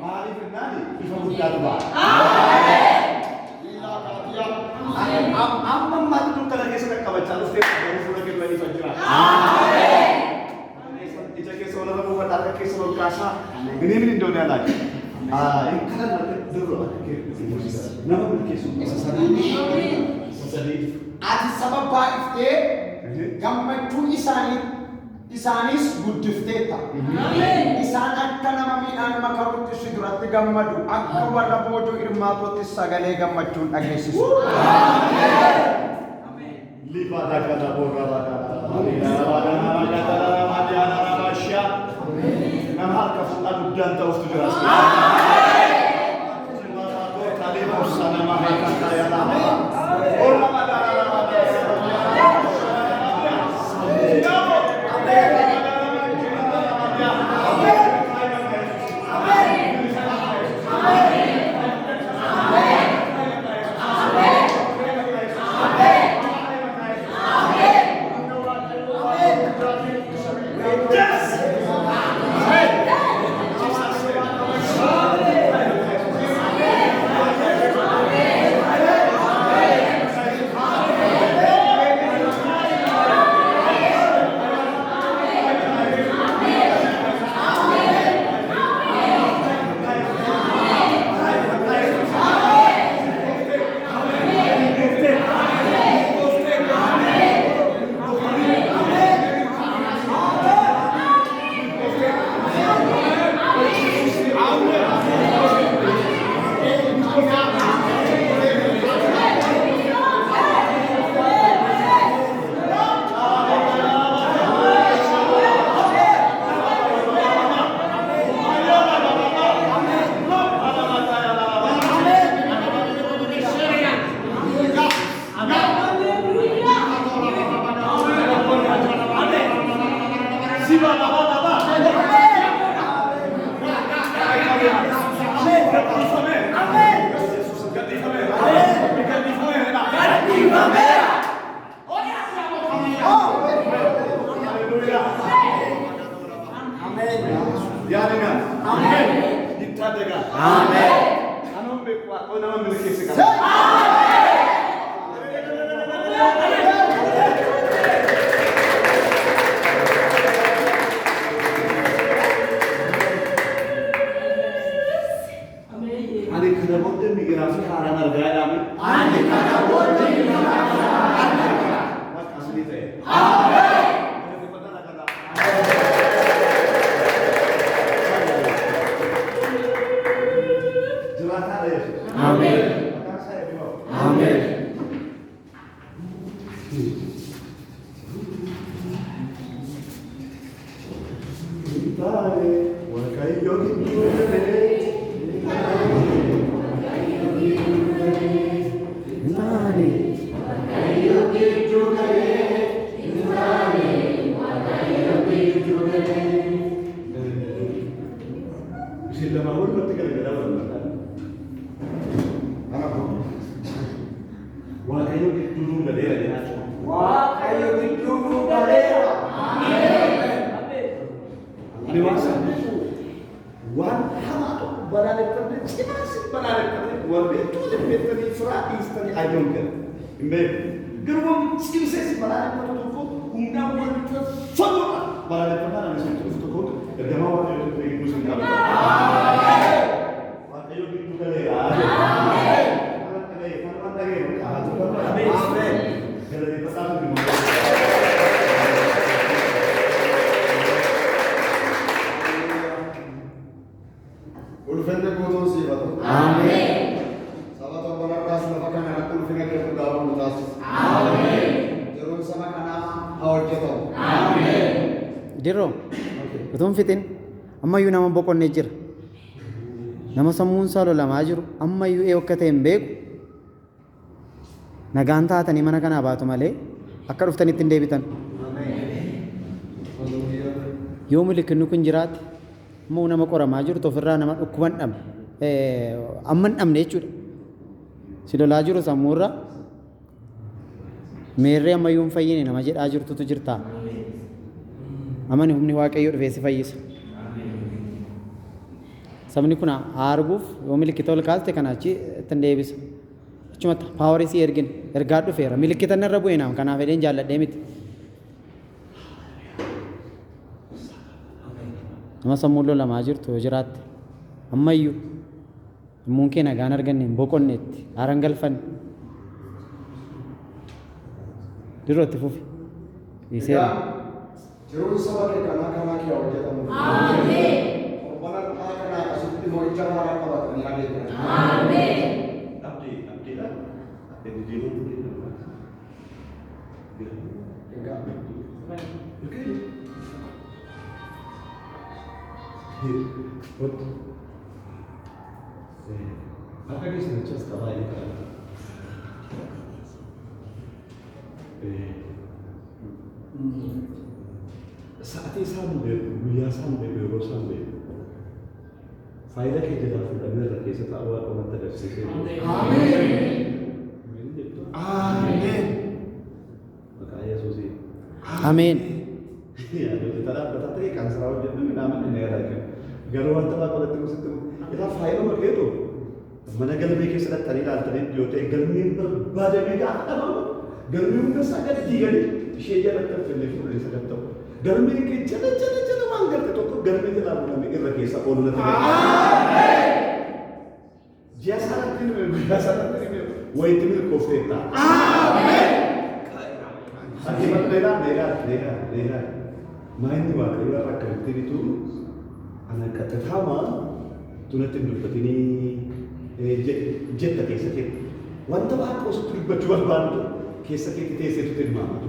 Maaliif jennaan ifa guddaatu ba'a. Amma mati dukkana keessa qaqqabachaa dhuftee garuu fuula keessa ifa jira. Ija keessa wal irra buufataa akka keessa ol kaasaa. Inni inni indoonii alaati. ati sababa iftee gammachuu isaanis guddifteetta. Isaan akka nama midhaan makaruutti si duratti gammadu akka warra boojuu hirmaatootti sagalee gammachuun dhageessisu. Nama harka fuudhaa guddaan ta'uutu jira. Dirro, betul fitin. Amma yu nama bokon nejir. Nama samun salo lama jiru. Amma yu eokkate embek. Naganta tani mana kana baatu male. Akka dhuftanitti hin deebitan. Yoo milikinni kun jiraate immoo nama qoramaa jiru ofirraa nama dhukkuban dhabne amman dhabne jechuudha. Si lolaa jiru sammuurra meerree ammayyuu hin fayyine nama jedhaa jirtutu jirta. Amani humni waaqayyoo dhufee si fayyisa. Sabni kun arguuf yoo milikkita ol kaaste kana achi ittiin deebisa. Achumatti paawarii si ergaa dhufeera. Milikkita narra bu'e naam kanaaf edeen jaalladhee miti. Nama sammuu lolamaa jirtu yoo jiraatte ammayyuu mungkin nagaan arganne boqonneetti aran galfan dirootti fufi isee Jiruun saba kee kanaa kee hojjetamu. Obbolaan dhumaa kanaa asitti mo'icha haaraa qabatanii adeeman. Abdiidhaan abdii deemuun Egaa Akka keessan achas qabaa sa'atii isaan beeku, guyyaa isaan beeku, yeroo isaan beeku. Faayidaa kee jalaa fudhannee irra keessa taa'uu akka wanta dabsisee. Ameen. Maqaa Yesuusii. ameen Yaadota dhaabbata ta'e kan siraa hojjennu midhaan inni yaada garuu wanta waaqolatti kusitti irraa faayiduma keetu mana galmee keessa dhattanii ilaaltanii yoo ta'e galmeen barbaadamee gaafa dhabamu galmee hunda isaa gadi diiganii ishee jalatti affillee fuudhanii sagattamu. Galmeen kee jala waan garte tokko galmee jalaa fuudhamee irra keessa oolu na ta'e. Ji'a sanatti guyyaa sanatti wayitti milkoofteetta. Ati dheeraa maayinni waaqayyo irraa akka ittiin ana qaxxataama tunatti hin dubbatinii jetta keessa keetti. Wanta waaqa osoo dubbachuu barbaadu keessa keetti teesseetu tilmaamatu.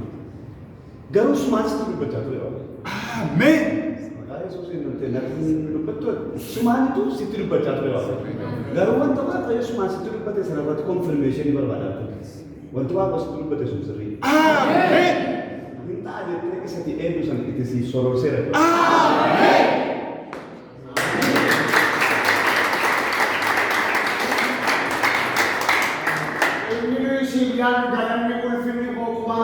Garuu sumaan sitti dubbachaa ture waan. Ameen. Maqaa Yesuusiin namni dubbattu sumaanitu sitti dubbachaa ture waan. Garuu wanta waaqayyo sumaan sitti dubbate sanarratti konfirmeeshinii barbaadaa ture. Wanti waaqa sitti dubbate sun sirrii. Ameen. Hin taane ta'e isatti eebbisan itti si sororseera. Ameen.